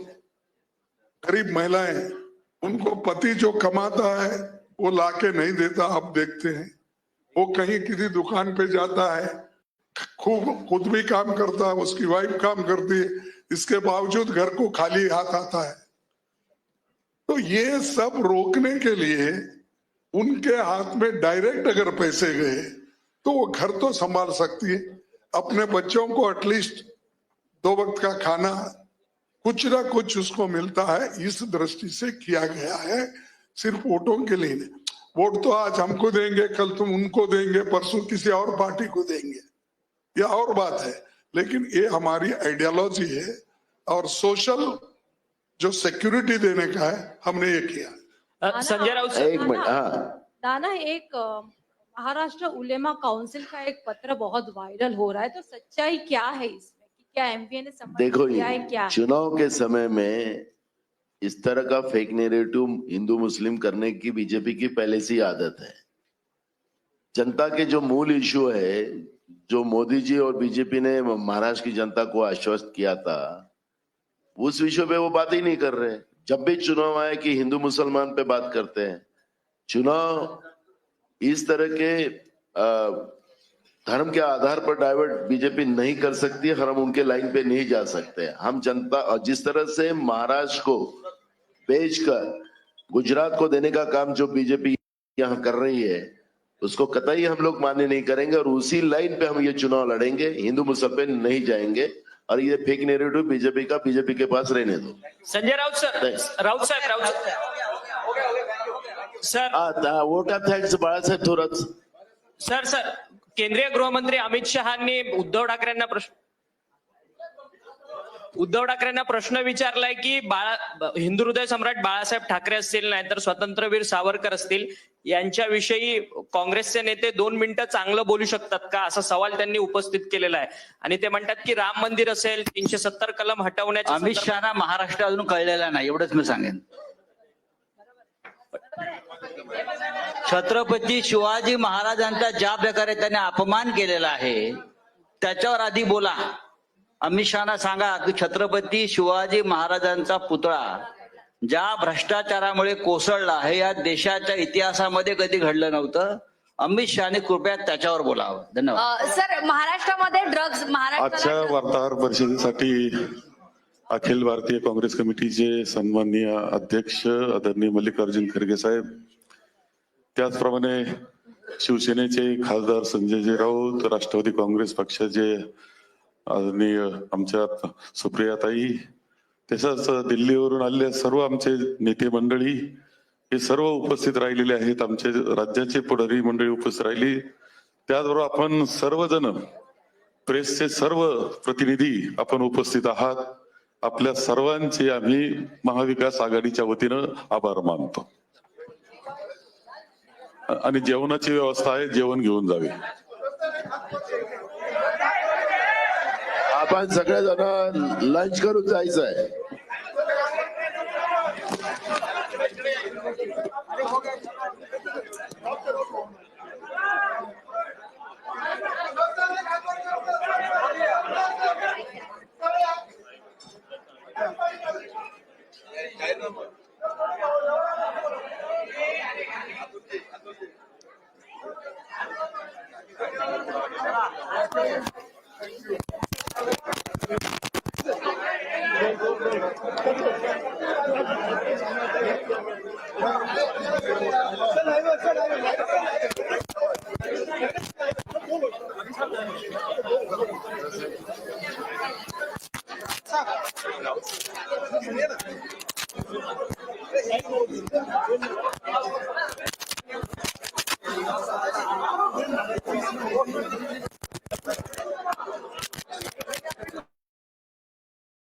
गरीब महिलाएं, उनको पति जो कमाता है वो लाके नहीं देता। आप देखते हैं वो कहीं किसी दुकान पे जाता है, खुद भी काम करता है, उसकी वाइफ काम करती है, इसके बावजूद घर को खाली हाथ आता है। तो ये सब रोकने के लिए उनके हाथ में डायरेक्ट अगर पैसे गए तो वो घर तो संभाल सकती है, अपने बच्चों को एटलीस्ट 2 वक्त का खाना कुछ ना कुछ उसको मिलता है। इस दृष्टि से किया गया है, सिर्फ वोटों के लिए नहीं। वोट तो आज हमको देंगे, कल तुम उनको देंगे, परसों किसी और पार्टी को देंगे, यह और बात है, लेकिन ये हमारी आइडियोलॉजी है, और सोशल जो सिक्योरिटी देने का है, हमने ये किया। संजय राउत एक मिनट। हाँ, दाना, एक महाराष्ट्र उलेमा काउंसिल का एक पत्र बहुत वायरल हो रहा है, तो सच्चाई क्या है इसमें कि क्या एमपीए ने समर्थन देखो, किया है? क्या चुनाव के समय में इस तरह का फेक नैरेटिव हिंदू मुस्लिम करने की बीजेपी की पहले से ही आदत है। जनता के जो मूल इश्यू है, जो मोदी जी और बीजेपी ने महाराष्ट्र की जनता को आश्वस्त किया था, उस विषय पे वो बात ही नहीं कर रहे। जब भी चुनाव आए कि हिंदू मुसलमान पे बात करते हैं। चुनाव इस तरह के धर्म के आधार पर डाइवर्ट बीजेपी नहीं कर सकती, हम उनके लाइन पे नहीं जा सकते। हम जनता, और जिस तरह से महाराष्ट्र को बेचकर गुजरात को देने का काम जो बीजेपी यहाँ कर रही है, उसको कतई हम लोग मान्य नहीं करेंगे, और उसी लाइन पे हम ये चुनाव लड़ेंगे। हिंदू मुसलमान पे नहीं जाएंगे, और ये फेक नैरेटिव बीजेपी के पास रहने दो। संजय राउत सर, सर वोटा थँक्स बाळासाहेब थोरात। सर केंद्रीय गृहमंत्री अमित शहानी उद्धव ठाकरेंना प्रश्न विचारलाय की हिंदू हृदय सम्राट बाळासाहेब ठाकरे असतील, नाहीतर स्वतंत्रवीर सावरकर असतील, यांच्याविषयी काँग्रेसचे नेते 2 मिनिटं चांगलं बोलू शकतात का, असा सवाल त्यांनी उपस्थित केलेला आहे. आणि ते म्हणतात की राम मंदिर असेल, 370 कलम हटवण्याच्या अमित संदर्भात- शहाना महाराष्ट्र अजून कळलेला नाही, एवढंच मी सांगेन. छत्रपती शिवाजी महाराजांचा ज्या प्रकारे त्याने अपमान केलेला आहे त्याच्यावर आधी बोला. अमित शहाना सांगा की छत्रपती शिवाजी महाराजांचा पुतळा ज्या भ्रष्टाचारामुळे कोसळला हे या देशाच्या इतिहासामध्ये कधी घडलं नव्हतं. अमित शहाने कृपया त्याच्यावर बोलावं. धन्यवाद. सर महाराष्ट्रामध्ये ड्रग्ज आजच्या वार्ताहर परिषदेसाठी अखिल भारतीय काँग्रेस कमिटीचे सन्माननीय अध्यक्ष आदरणीय मल्लिकार्जुन खरगे साहेब, त्याचप्रमाणे शिवसेनेचे खासदार संजय राऊत, राष्ट्रवादी काँग्रेस पक्षाचे आदरणीय आमच्या सुप्रियाताई, तसंच दिल्लीवरून आलेले सर्व आमचे नेते मंडळी हे सर्व उपस्थित राहिलेले आहेत. आमचे राज्याचे पुढारी मंडळी उपस्थित राहिली. त्याचबरोबर आपण सर्वजण प्रेसचे सर्व प्रतिनिधी आपण उपस्थित आहात. आपल्या सर्वांचे आम्ही महाविकास आघाडीच्या वतीनं आभार मानतो. आणि जेवणाची व्यवस्था आहे, जेवण घेऊन जावे. आपण सगळेजण लंच करून जायचं आहे.